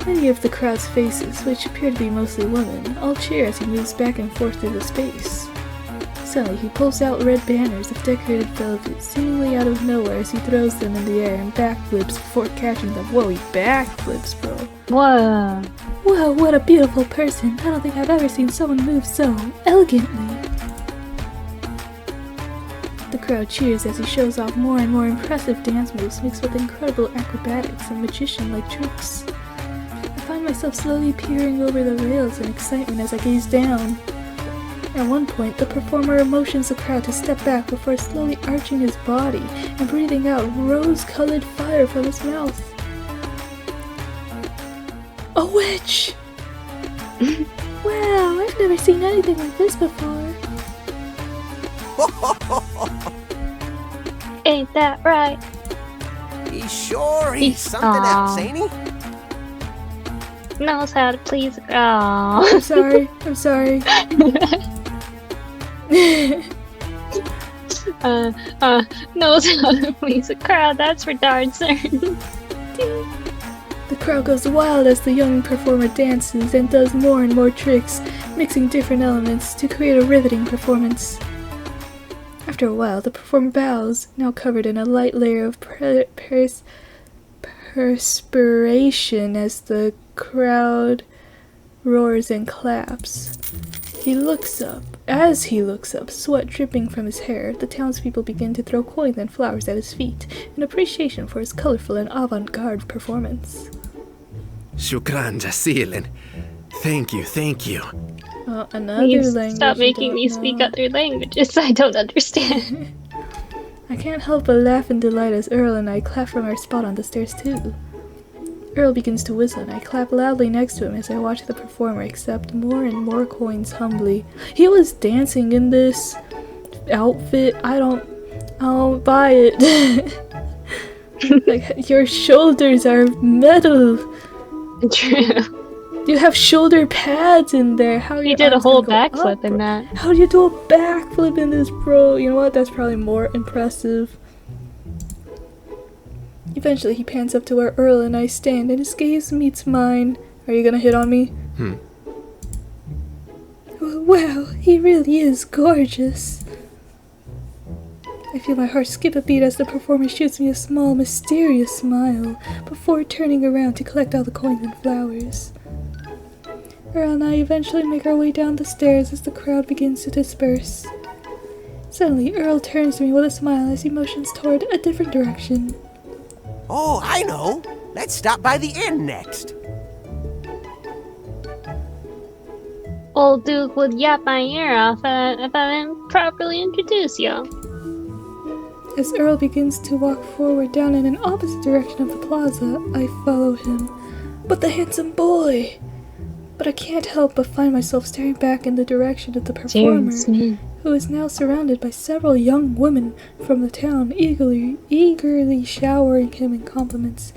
Many of the crowd's faces, which appear to be mostly women, all cheer as he moves back and forth through the space. Suddenly, he pulls out red banners of decorated velvet, seemingly out of nowhere as he throws them in the air and backflips before catching them. Whoa, he backflips, bro. Whoa. Whoa, what a beautiful person. I don't think I've ever seen someone move so elegantly. The crowd cheers as he shows off more and more impressive dance moves mixed with incredible acrobatics and magician-like tricks. I find myself slowly peering over the rails in excitement as I gaze down. At one point, the performer motions the crowd to step back before slowly arching his body and breathing out rose-colored fire from his mouth. A witch! Wow, I've never seen anything like this before. Ain't that right? He's sure he's something else, ain't he? Knows how to please a girl. I'm sorry. Knows how to please a crowd, that's for darn certain. The crowd goes wild as the young performer dances and does more and more tricks, mixing different elements to create a riveting performance. After a while, the performer bows, now covered in a light layer of perspiration as the crowd roars and claps. He looks up. As he looks up, sweat dripping from his hair, the townspeople begin to throw coins and flowers at his feet in appreciation for his colorful and avant-garde performance. Shukran jazilan. Thank you. Another Please language. stop making me speak other languages I don't understand. I can't help but laugh in delight as Earl and I clap from our spot on the stairs too. Earl begins to whistle and I clap loudly next to him as I watch the performer accept more and more coins humbly. He was dancing in this outfit. I don't buy it. Like, your shoulders are metal. True. You have shoulder pads in there. How He did a whole backflip in that. How do you do a backflip in this, bro? You know what? That's probably more impressive. Eventually, he pans up to where Earl and I stand, and his gaze meets mine. Are you gonna hit on me? Wow, he really is gorgeous. I feel my heart skip a beat as the performer shoots me a small, mysterious smile before turning around to collect all the coins and flowers. Earl and I eventually make our way down the stairs as the crowd begins to disperse. Suddenly, Earl turns to me with a smile as he motions toward a different direction. Oh, I know. Let's stop by the inn next. Old Duke would yap my ear off if I didn't properly introduce you. As Earl begins to walk forward down in an opposite direction of the plaza, I follow him. But the handsome boy! But I can't help but find myself staring back in the direction of the performer, who is now surrounded by several young women from the town, eagerly showering him in compliments.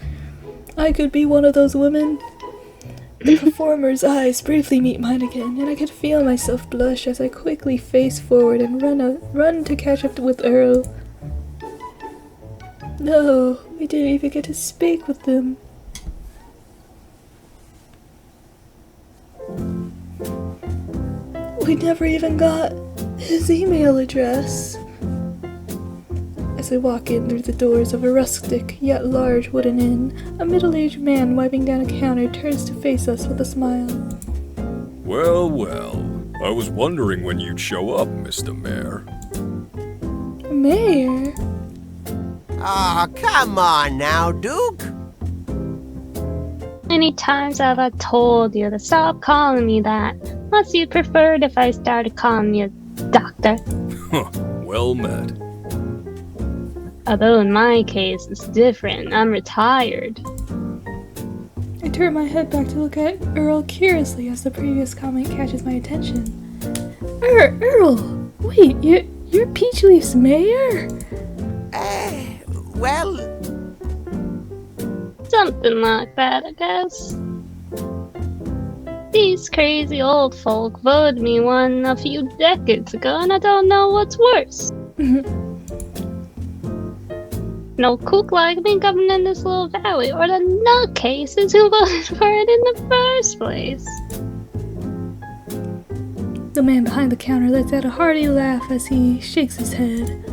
I could be one of those women. The performer's eyes briefly meet mine again, and I could feel myself blush as I quickly face forward and run to catch up with Earl. No, we didn't even get to speak with them. We never even got his email address. As I walk in through the doors of a rustic yet large wooden inn, a middle-aged man wiping down a counter turns to face us with a smile. Well, I was wondering when you'd show up, Mr. Mayor. Mayor? Aw, come on now, Duke. Many times have I told you to stop calling me that, unless you'd preferred if I started calling you Doctor. Well met. Although in my case, it's different. I'm retired. I turn my head back to look at Earl curiously as the previous comment catches my attention. Earl! Wait, you're Peachleaf's mayor? Well, Something like that, I guess. These crazy old folk voted me one a few decades ago, and I don't know what's worse. No kook like me coming in this little valley, or the nutcases who voted for it in the first place. The man behind the counter lets out a hearty laugh as he shakes his head.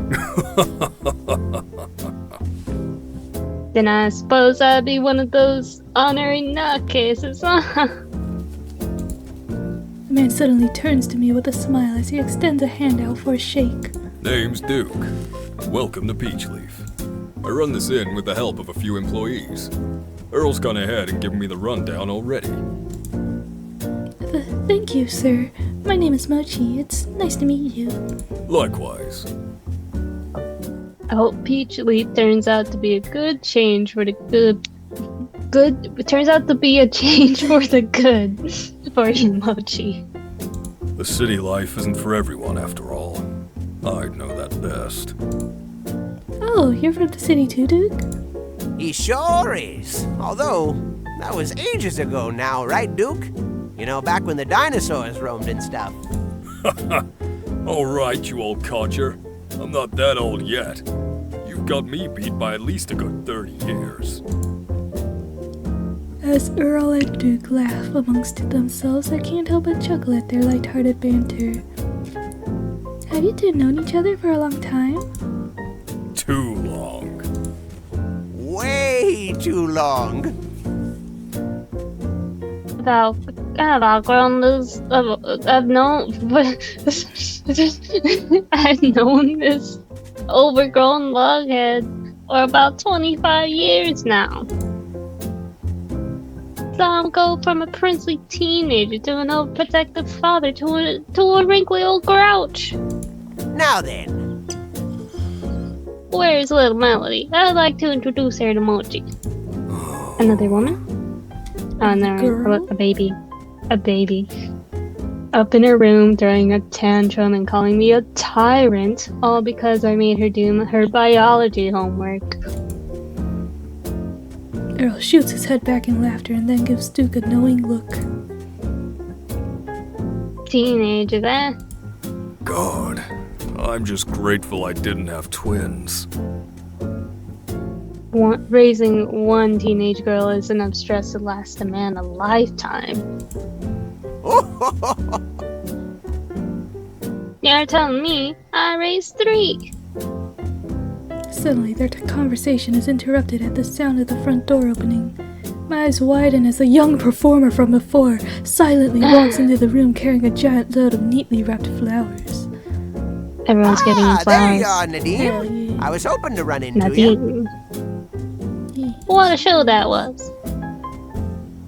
Then I suppose I'd be one of those honorary nutcases, huh? The man suddenly turns to me with a smile as he extends a hand out for a shake. Name's Duke. Welcome to Peachleaf. I run this inn with the help of a few employees. Earl's gone ahead and given me the rundown already. Thank you, sir. My name is Mochi. It's nice to meet you. Likewise. I hope Peachleaf turns out to be a good change for the good. It turns out to be a change for the good for you, Mochi. The city life isn't for everyone, after all. I'd know that best. Oh, you're from the city too, Duke? he sure is. Although, that was ages ago now, right, Duke? You know, back when the dinosaurs roamed and stuff. All right, you old codger. I'm not that old yet. You've got me beat by at least a good 30 years. As Earl and Duke laugh amongst themselves, I can't help but chuckle at their light-hearted banter. Have you two known each other for a long time? Too long. Way too long. I've outgrown this. I've known this overgrown lughead for about 25 years now. Saw him go from a princely teenager to an overprotective father to a wrinkly old grouch. Now then. Where's little Melody? I'd like to introduce her to Mochi. Another woman? Oh no, a baby. A baby. Up in her room, throwing a tantrum and calling me a tyrant, all because I made her do her biology homework. Earl shoots his head back in laughter and then gives Duke a knowing look. Teenagers, eh? God, I'm just grateful I didn't have twins. Raising one teenage girl is enough stress to last a man a lifetime. You're telling me I raised 3. Suddenly, their conversation is interrupted at the sound of the front door opening. My eyes widen as the young performer from before silently walks into the room carrying a giant load of neatly wrapped flowers. Everyone's getting flowers. There you are, Nadine. Hell yeah. I was hoping to run into Nadine. What a show that was.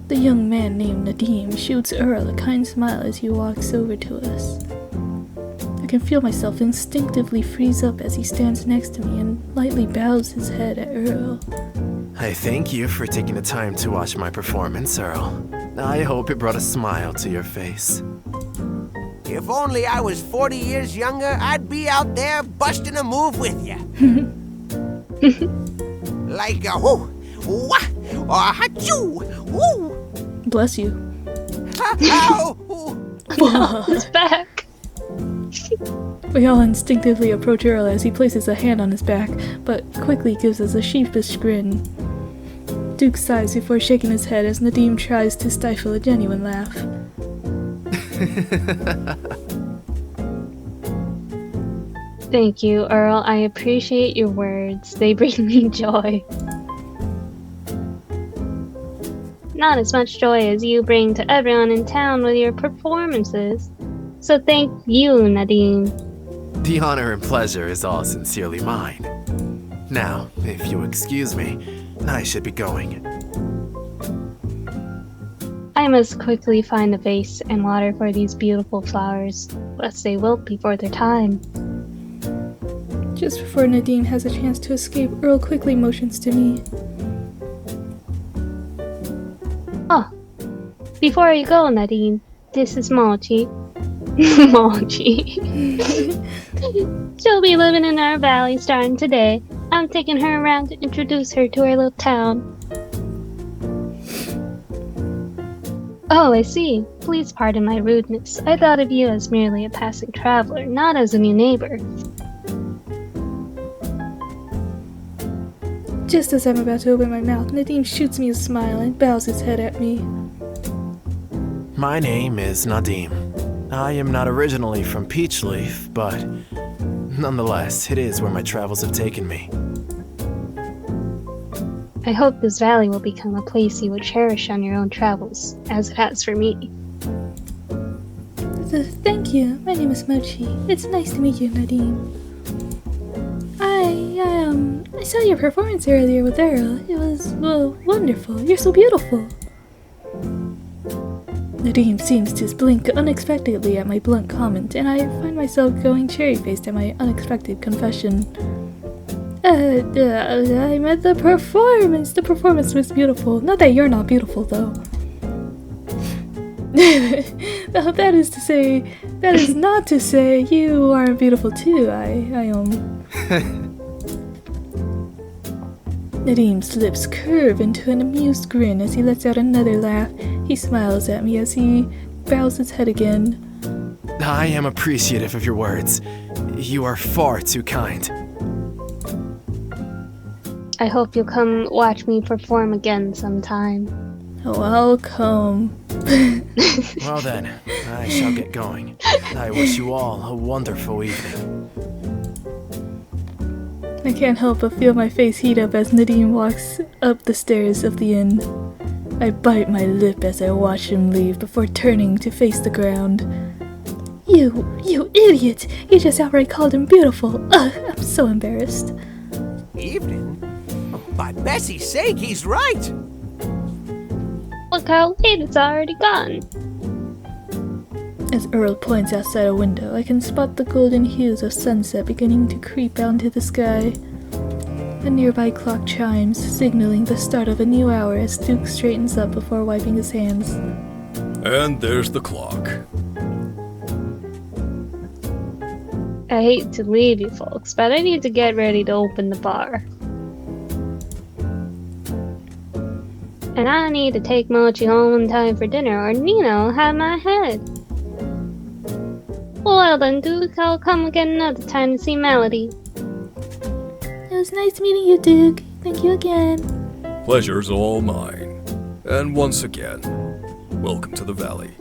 The young man named Nadim shoots Earl a kind smile as he walks over to us. I can feel myself instinctively freeze up as he stands next to me and lightly bows his head at Earl. I thank you for taking the time to watch my performance, Earl. I hope it brought a smile to your face. If only I was 40 years younger, I'd be out there busting a move with you. Like a whoo, wah, or ha-choo, woo. Bless you. It's back. We all instinctively approach Earl as he places a hand on his back, but quickly gives us a sheepish grin. Duke sighs before shaking his head as Nadim tries to stifle a genuine laugh. Thank you, Earl. I appreciate your words. They bring me joy. Not as much joy as you bring to everyone in town with your performances. So thank you, Nadine. The honor and pleasure is all sincerely mine. Now, if you'll excuse me, I should be going. I must quickly find a vase and water for these beautiful flowers, lest they wilt before their time. Just before Nadine has a chance to escape, Earl quickly motions to me. Oh, before you go, Nadine, this is Mochi. Mochi. She'll be living in our valley starting today. I'm taking her around to introduce her to our little town. Oh, I see. Please pardon my rudeness. I thought of you as merely a passing traveler, not as a new neighbor. Just as I'm about to open my mouth, Nadim shoots me a smile and bows his head at me. My name is Nadim. I am not originally from Peachleaf, but nonetheless, it is where my travels have taken me. I hope this valley will become a place you will cherish on your own travels, as it has for me. Thank you. My name is Mochi. It's nice to meet you, Nadim. I saw your performance earlier with Earl. It was, well, wonderful. You're so beautiful. Nadim seems to blink unexpectedly at my blunt comment, and I find myself going cherry-faced at my unexpected confession. I meant the performance. The performance was beautiful. Not that you're not beautiful, though. No, that is not to say you aren't beautiful too. Nadim's lips curve into an amused grin as he lets out another laugh. He smiles at me as he bows his head again. I am appreciative of your words. You are far too kind. I hope you'll come watch me perform again sometime. Welcome. Well then, I shall get going. I wish you all a wonderful evening. I can't help but feel my face heat up as Nadim walks up the stairs of the inn. I bite my lip as I watch him leave before turning to face the ground. You idiot! You just outright called him beautiful. Ugh, I'm so embarrassed. Evening? Oh, by Bessie's sake, he's right! Look how late it's already gone. As Earl points outside a window, I can spot the golden hues of sunset beginning to creep out into the sky. A nearby clock chimes, signaling the start of a new hour as Duke straightens up before wiping his hands. And there's the clock. I hate to leave you folks, but I need to get ready to open the bar. And I need to take Mochi home in time for dinner or Nino will have my head. Well then, Duke, I'll come again another time to see Melody. It was nice meeting you, Duke. Thank you again. Pleasure's all mine. And once again, welcome to the valley.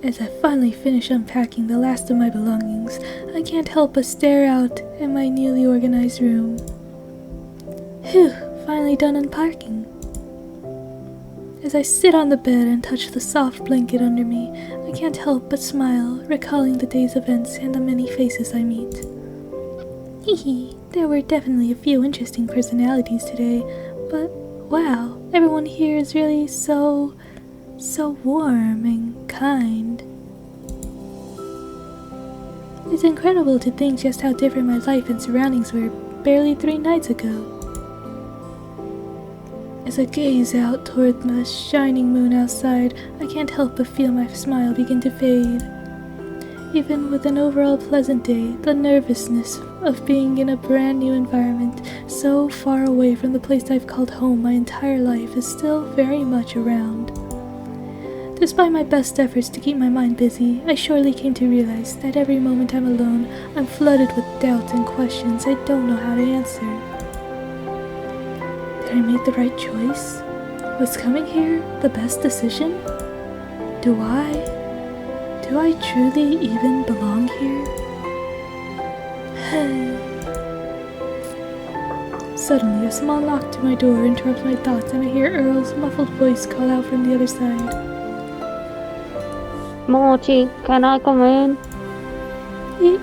As I finally finish unpacking the last of my belongings, I can't help but stare out at my newly organized room. Phew, finally done unpacking. As I sit on the bed and touch the soft blanket under me, I can't help but smile, recalling the day's events and the many faces I meet. Hehe, there were definitely a few interesting personalities today, but wow, everyone here is really so warm and kind. It's incredible to think just how different my life and surroundings were barely 3 nights ago. As I gaze out toward the shining moon outside, I can't help but feel my smile begin to fade. Even with an overall pleasant day, the nervousness of being in a brand new environment so far away from the place I've called home my entire life is still very much around. Despite my best efforts to keep my mind busy, I surely came to realize that every moment I'm alone, I'm flooded with doubts and questions I don't know how to answer. Did I make the right choice? Was coming here the best decision? Do I truly even belong here? Suddenly, a small knock to my door interrupts my thoughts and I hear Earl's muffled voice call out from the other side. Mochi, can I come in?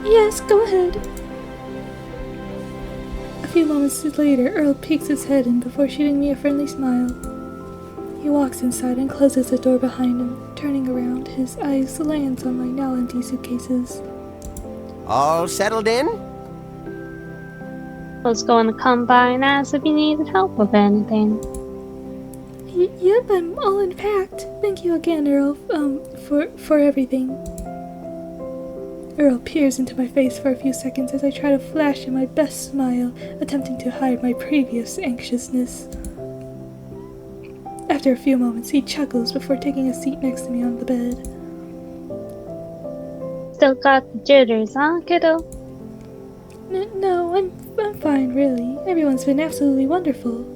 Yes, go ahead. A few moments later, Earl peeks his head in before shooting me a friendly smile. He walks inside and closes the door behind him. Turning around, his eyes lands on my now empty suitcases. All settled in? was going to come by and ask if you needed help with anything. Yep, I'm all unpacked. Thank you again, Earl, for everything. Earl peers into my face for a few seconds as I try to flash him my best smile, attempting to hide my previous anxiousness. After a few moments, he chuckles before taking a seat next to me on the bed. Still got the jitters, huh, kiddo? No, I'm fine, really. Everyone's been absolutely wonderful.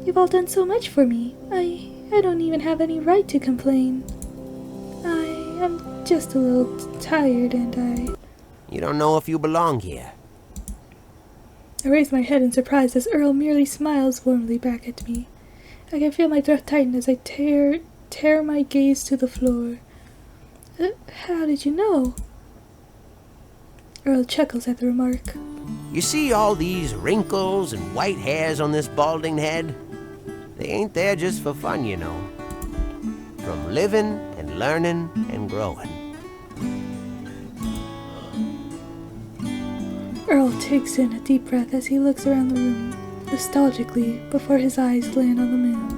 You've all done so much for me. I don't even have any right to complain. I'm just a little tired and You don't know if you belong here. I raise my head in surprise as Earl merely smiles warmly back at me. I can feel my throat tighten as I tear my gaze to the floor. How did you know? Earl chuckles at the remark. You see all these wrinkles and white hairs on this balding head? They ain't there just for fun, you know. From living and learning and growing. Earl takes in a deep breath as he looks around the room, nostalgically, before his eyes land on the moon.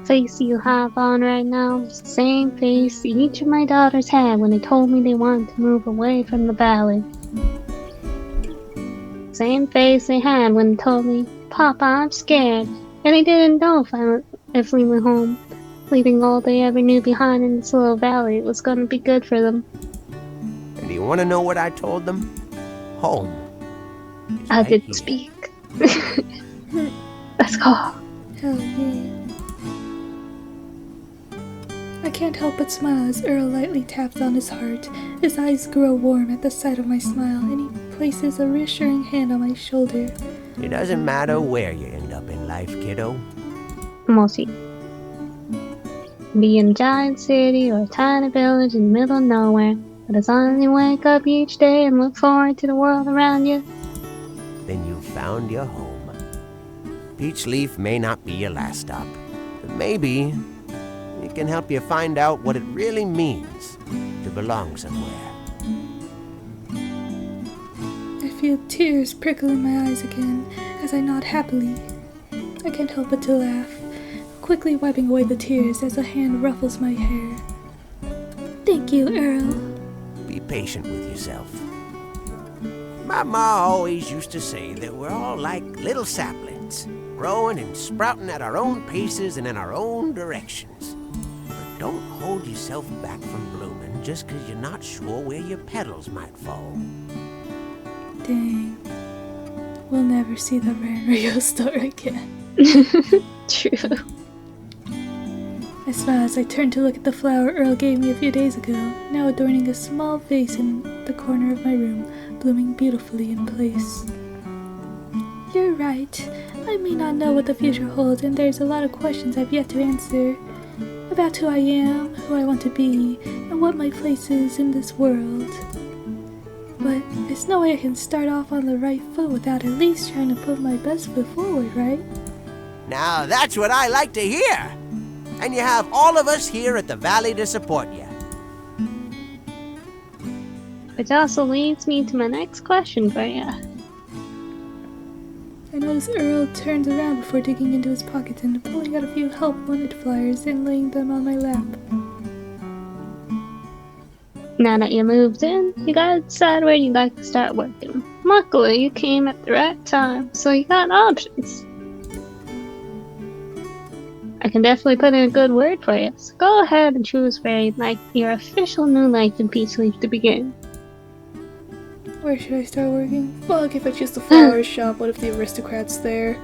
Face you have on right now is the same face each of my daughters had when they told me they wanted to move away from the valley. Same face they had when they told me, Papa, I'm scared, and they didn't know if we went home, leaving all they ever knew behind in this little valley was gonna be good for them. And do you want to know what I told them? Home. I didn't speak. Let's go. Hell yeah. I can't help but smile as Earl lightly taps on his heart. His eyes grow warm at the sight of my smile, and he places a reassuring hand on my shoulder. It doesn't matter where you end up in life, kiddo. Mossy. Be in a giant city or a tiny village in the middle of nowhere, but as long as you wake up each day and look forward to the world around you, then you've found your home. Peachleaf may not be your last stop, but maybe it can help you find out what it really means to belong somewhere. I feel tears prickle in my eyes again as I nod happily. I can't help but to laugh, quickly wiping away the tears as a hand ruffles my hair. Thank you, Earl. Be patient with yourself. My ma always used to say that we're all like little saplings, growing and sprouting at our own paces and in our own directions. But don't hold yourself back from blooming just because you're not sure where your petals might fall. Dang. We'll never see the Ran Rio store again. True. I smile as I turn to look at the flower Earl gave me a few days ago, now adorning a small vase in the corner of my room, blooming beautifully in place. You're right. I may not know what the future holds, and there's a lot of questions I've yet to answer. About who I am, who I want to be, and what my place is in this world. But there's no way I can start off on the right foot without at least trying to put my best foot forward, right? Now that's what I like to hear! And you have all of us here at the Valley to support you. Which also leads me to my next question for you. I notice Earl turns around before digging into his pockets and pulling out a few help wanted flyers and laying them on my lap. Now that you moved in, you gotta decide where you'd like to start working. Luckily, you came at the right time, so you got options. I can definitely put in a good word for you, so go ahead and choose where you'd like your official new life in Peachleaf to begin. Where should I start working? Fuck, if I choose the flower shop, what if the aristocrat's there?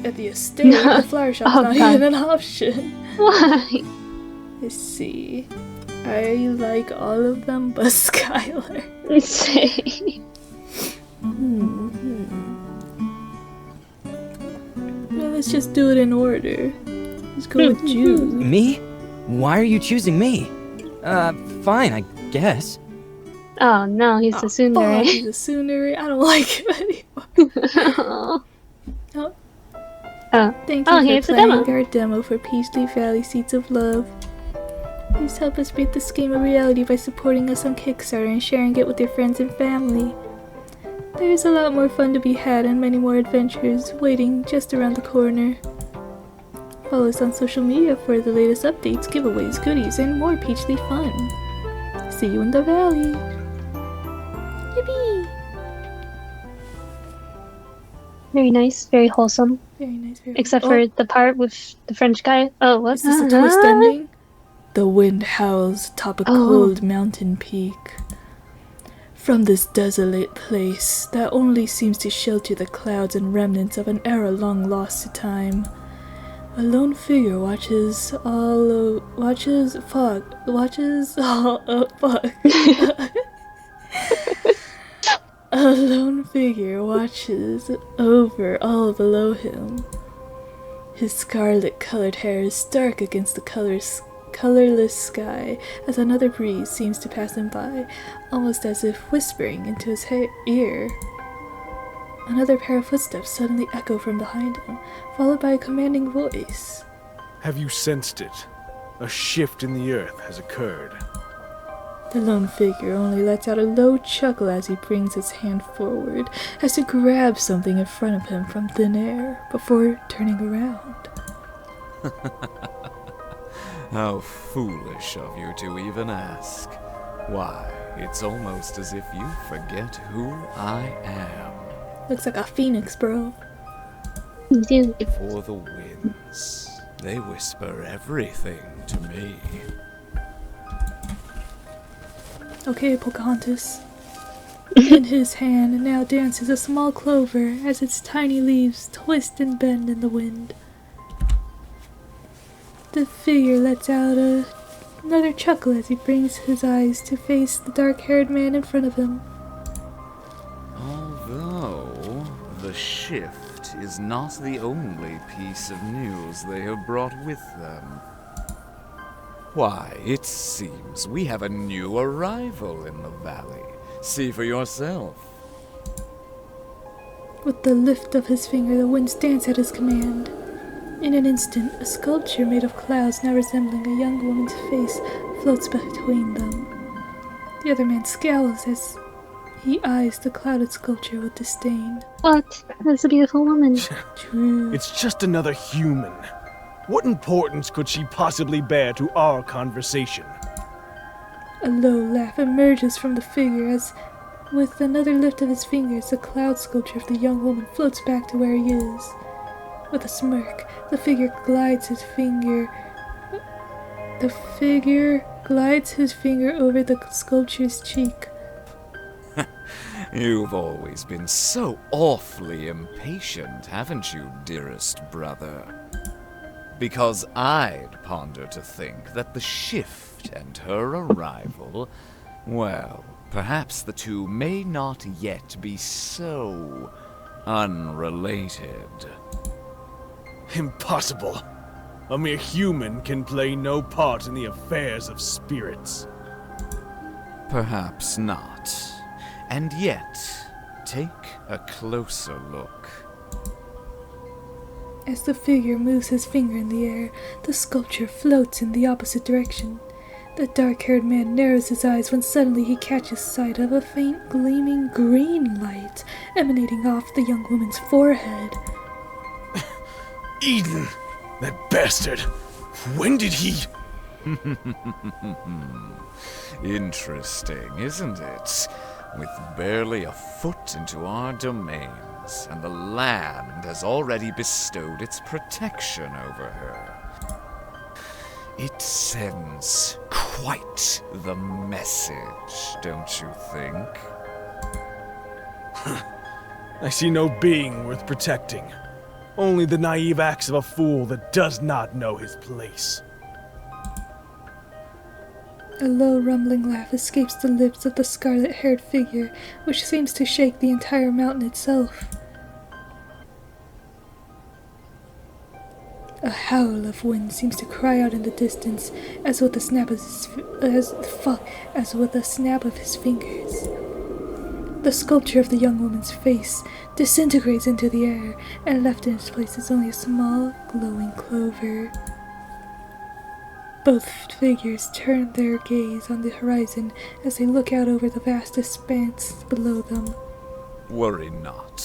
At the estate, the flower shop's not even an option. Why? Let's see. I like all of them but Skylar. Say. Well, let's just do it in order. Let's go with Jude. Me? Why are you choosing me? Fine, I guess. Oh no, he's a tsundere. Fuck, he's a tsundere. I don't like him anymore. Thank you for here's the playing demo. our demo for Peachleaf Valley Seeds of Love. Please help us make this game a reality by supporting us on Kickstarter and sharing it with your friends and family. There's a lot more fun to be had and many more adventures waiting just around the corner. Follow us on social media for the latest updates, giveaways, goodies, and more Peachleaf fun. See you in the valley. Yippee! Very nice, very wholesome. Very nice, very Except for the part with the French guy. Oh, what? Is this a twist ending? The wind howls atop a cold mountain peak. From this desolate place that only seems to shelter the clouds and remnants of an era long lost to time, a lone figure watches all A lone figure watches over all below him. His scarlet-colored hair is dark against the colorless sky as another breeze seems to pass him by, almost as if whispering into his ear. Another pair of footsteps suddenly echo from behind him, followed by a commanding voice. Have you sensed it? A shift in the earth has occurred. The lone figure only lets out a low chuckle as he brings his hand forward, as to grab something in front of him from thin air, before turning around. How foolish of you to even ask. Why, it's almost as if you forget who I am. Looks like a phoenix, bro. For the winds, they whisper everything to me. Okay, Pocahontas. In his hand now dances a small clover as its tiny leaves twist and bend in the wind. The figure lets out another chuckle as he brings his eyes to face the dark-haired man in front of him. Although the shift is not the only piece of news they have brought with them. Why, it seems we have a new arrival in the valley. See for yourself. With the lift of his finger, the winds dance at his command. In an instant, a sculpture made of clouds now resembling a young woman's face floats between them. The other man scowls as he eyes the clouded sculpture with disdain. What? That's a beautiful woman. True. It's just another human. What importance could she possibly bear to our conversation? A low laugh emerges from the figure as, with another lift of his fingers, the cloud sculpture of the young woman floats back to where he is. With a smirk, the figure glides his finger over the sculpture's cheek. You've always been so awfully impatient, haven't you, dearest brother? Because I'd ponder to think that the shift and her arrival, well, perhaps the two may not yet be so unrelated. Impossible. A mere human can play no part in the affairs of spirits. Perhaps not. And yet, take a closer look. As the figure moves his finger in the air, the sculpture floats in the opposite direction. The dark-haired man narrows his eyes when suddenly he catches sight of a faint gleaming green light emanating off the young woman's forehead. Eden! That bastard! When did he... Interesting, isn't it? With barely a foot into our domains, and the land has already bestowed its protection over her. It sends quite the message, don't you think? I see no being worth protecting. Only the naive acts of a fool that does not know his place. A low rumbling laugh escapes the lips of the scarlet-haired figure, which seems to shake the entire mountain itself. A howl of wind seems to cry out in the distance, as with a snap of his fingers. The sculpture of the young woman's face disintegrates into the air, and left in its place is only a small, glowing clover. Both figures turn their gaze on the horizon as they look out over the vast expanse below them. Worry not,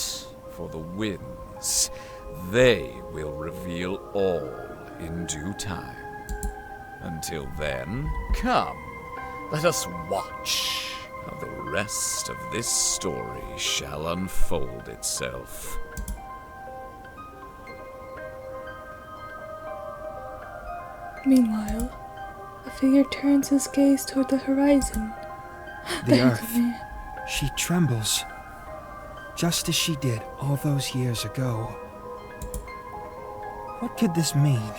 for the winds. They will reveal all in due time. Until then, come, let us watch how the rest of this story shall unfold itself. Meanwhile, a figure turns his gaze toward the horizon. The earth, she trembles, just as she did all those years ago. What could this mean?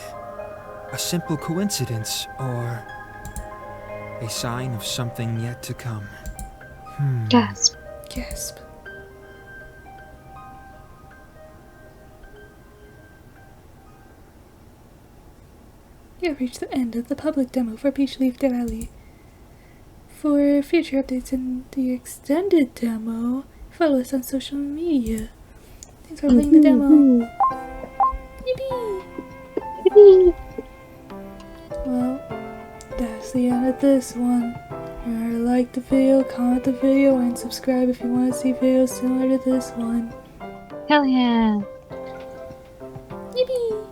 A simple coincidence, or a sign of something yet to come? Gasp. Gasp. You have reached the end of the public demo for Peachleaf Valley. For future updates in the extended demo, follow us on social media. Thanks for playing the demo. Yippee! Yippee! Well, that's the end of this one. Remember to like the video, comment the video, and subscribe if you want to see videos similar to this one. Hell yeah! Yippee!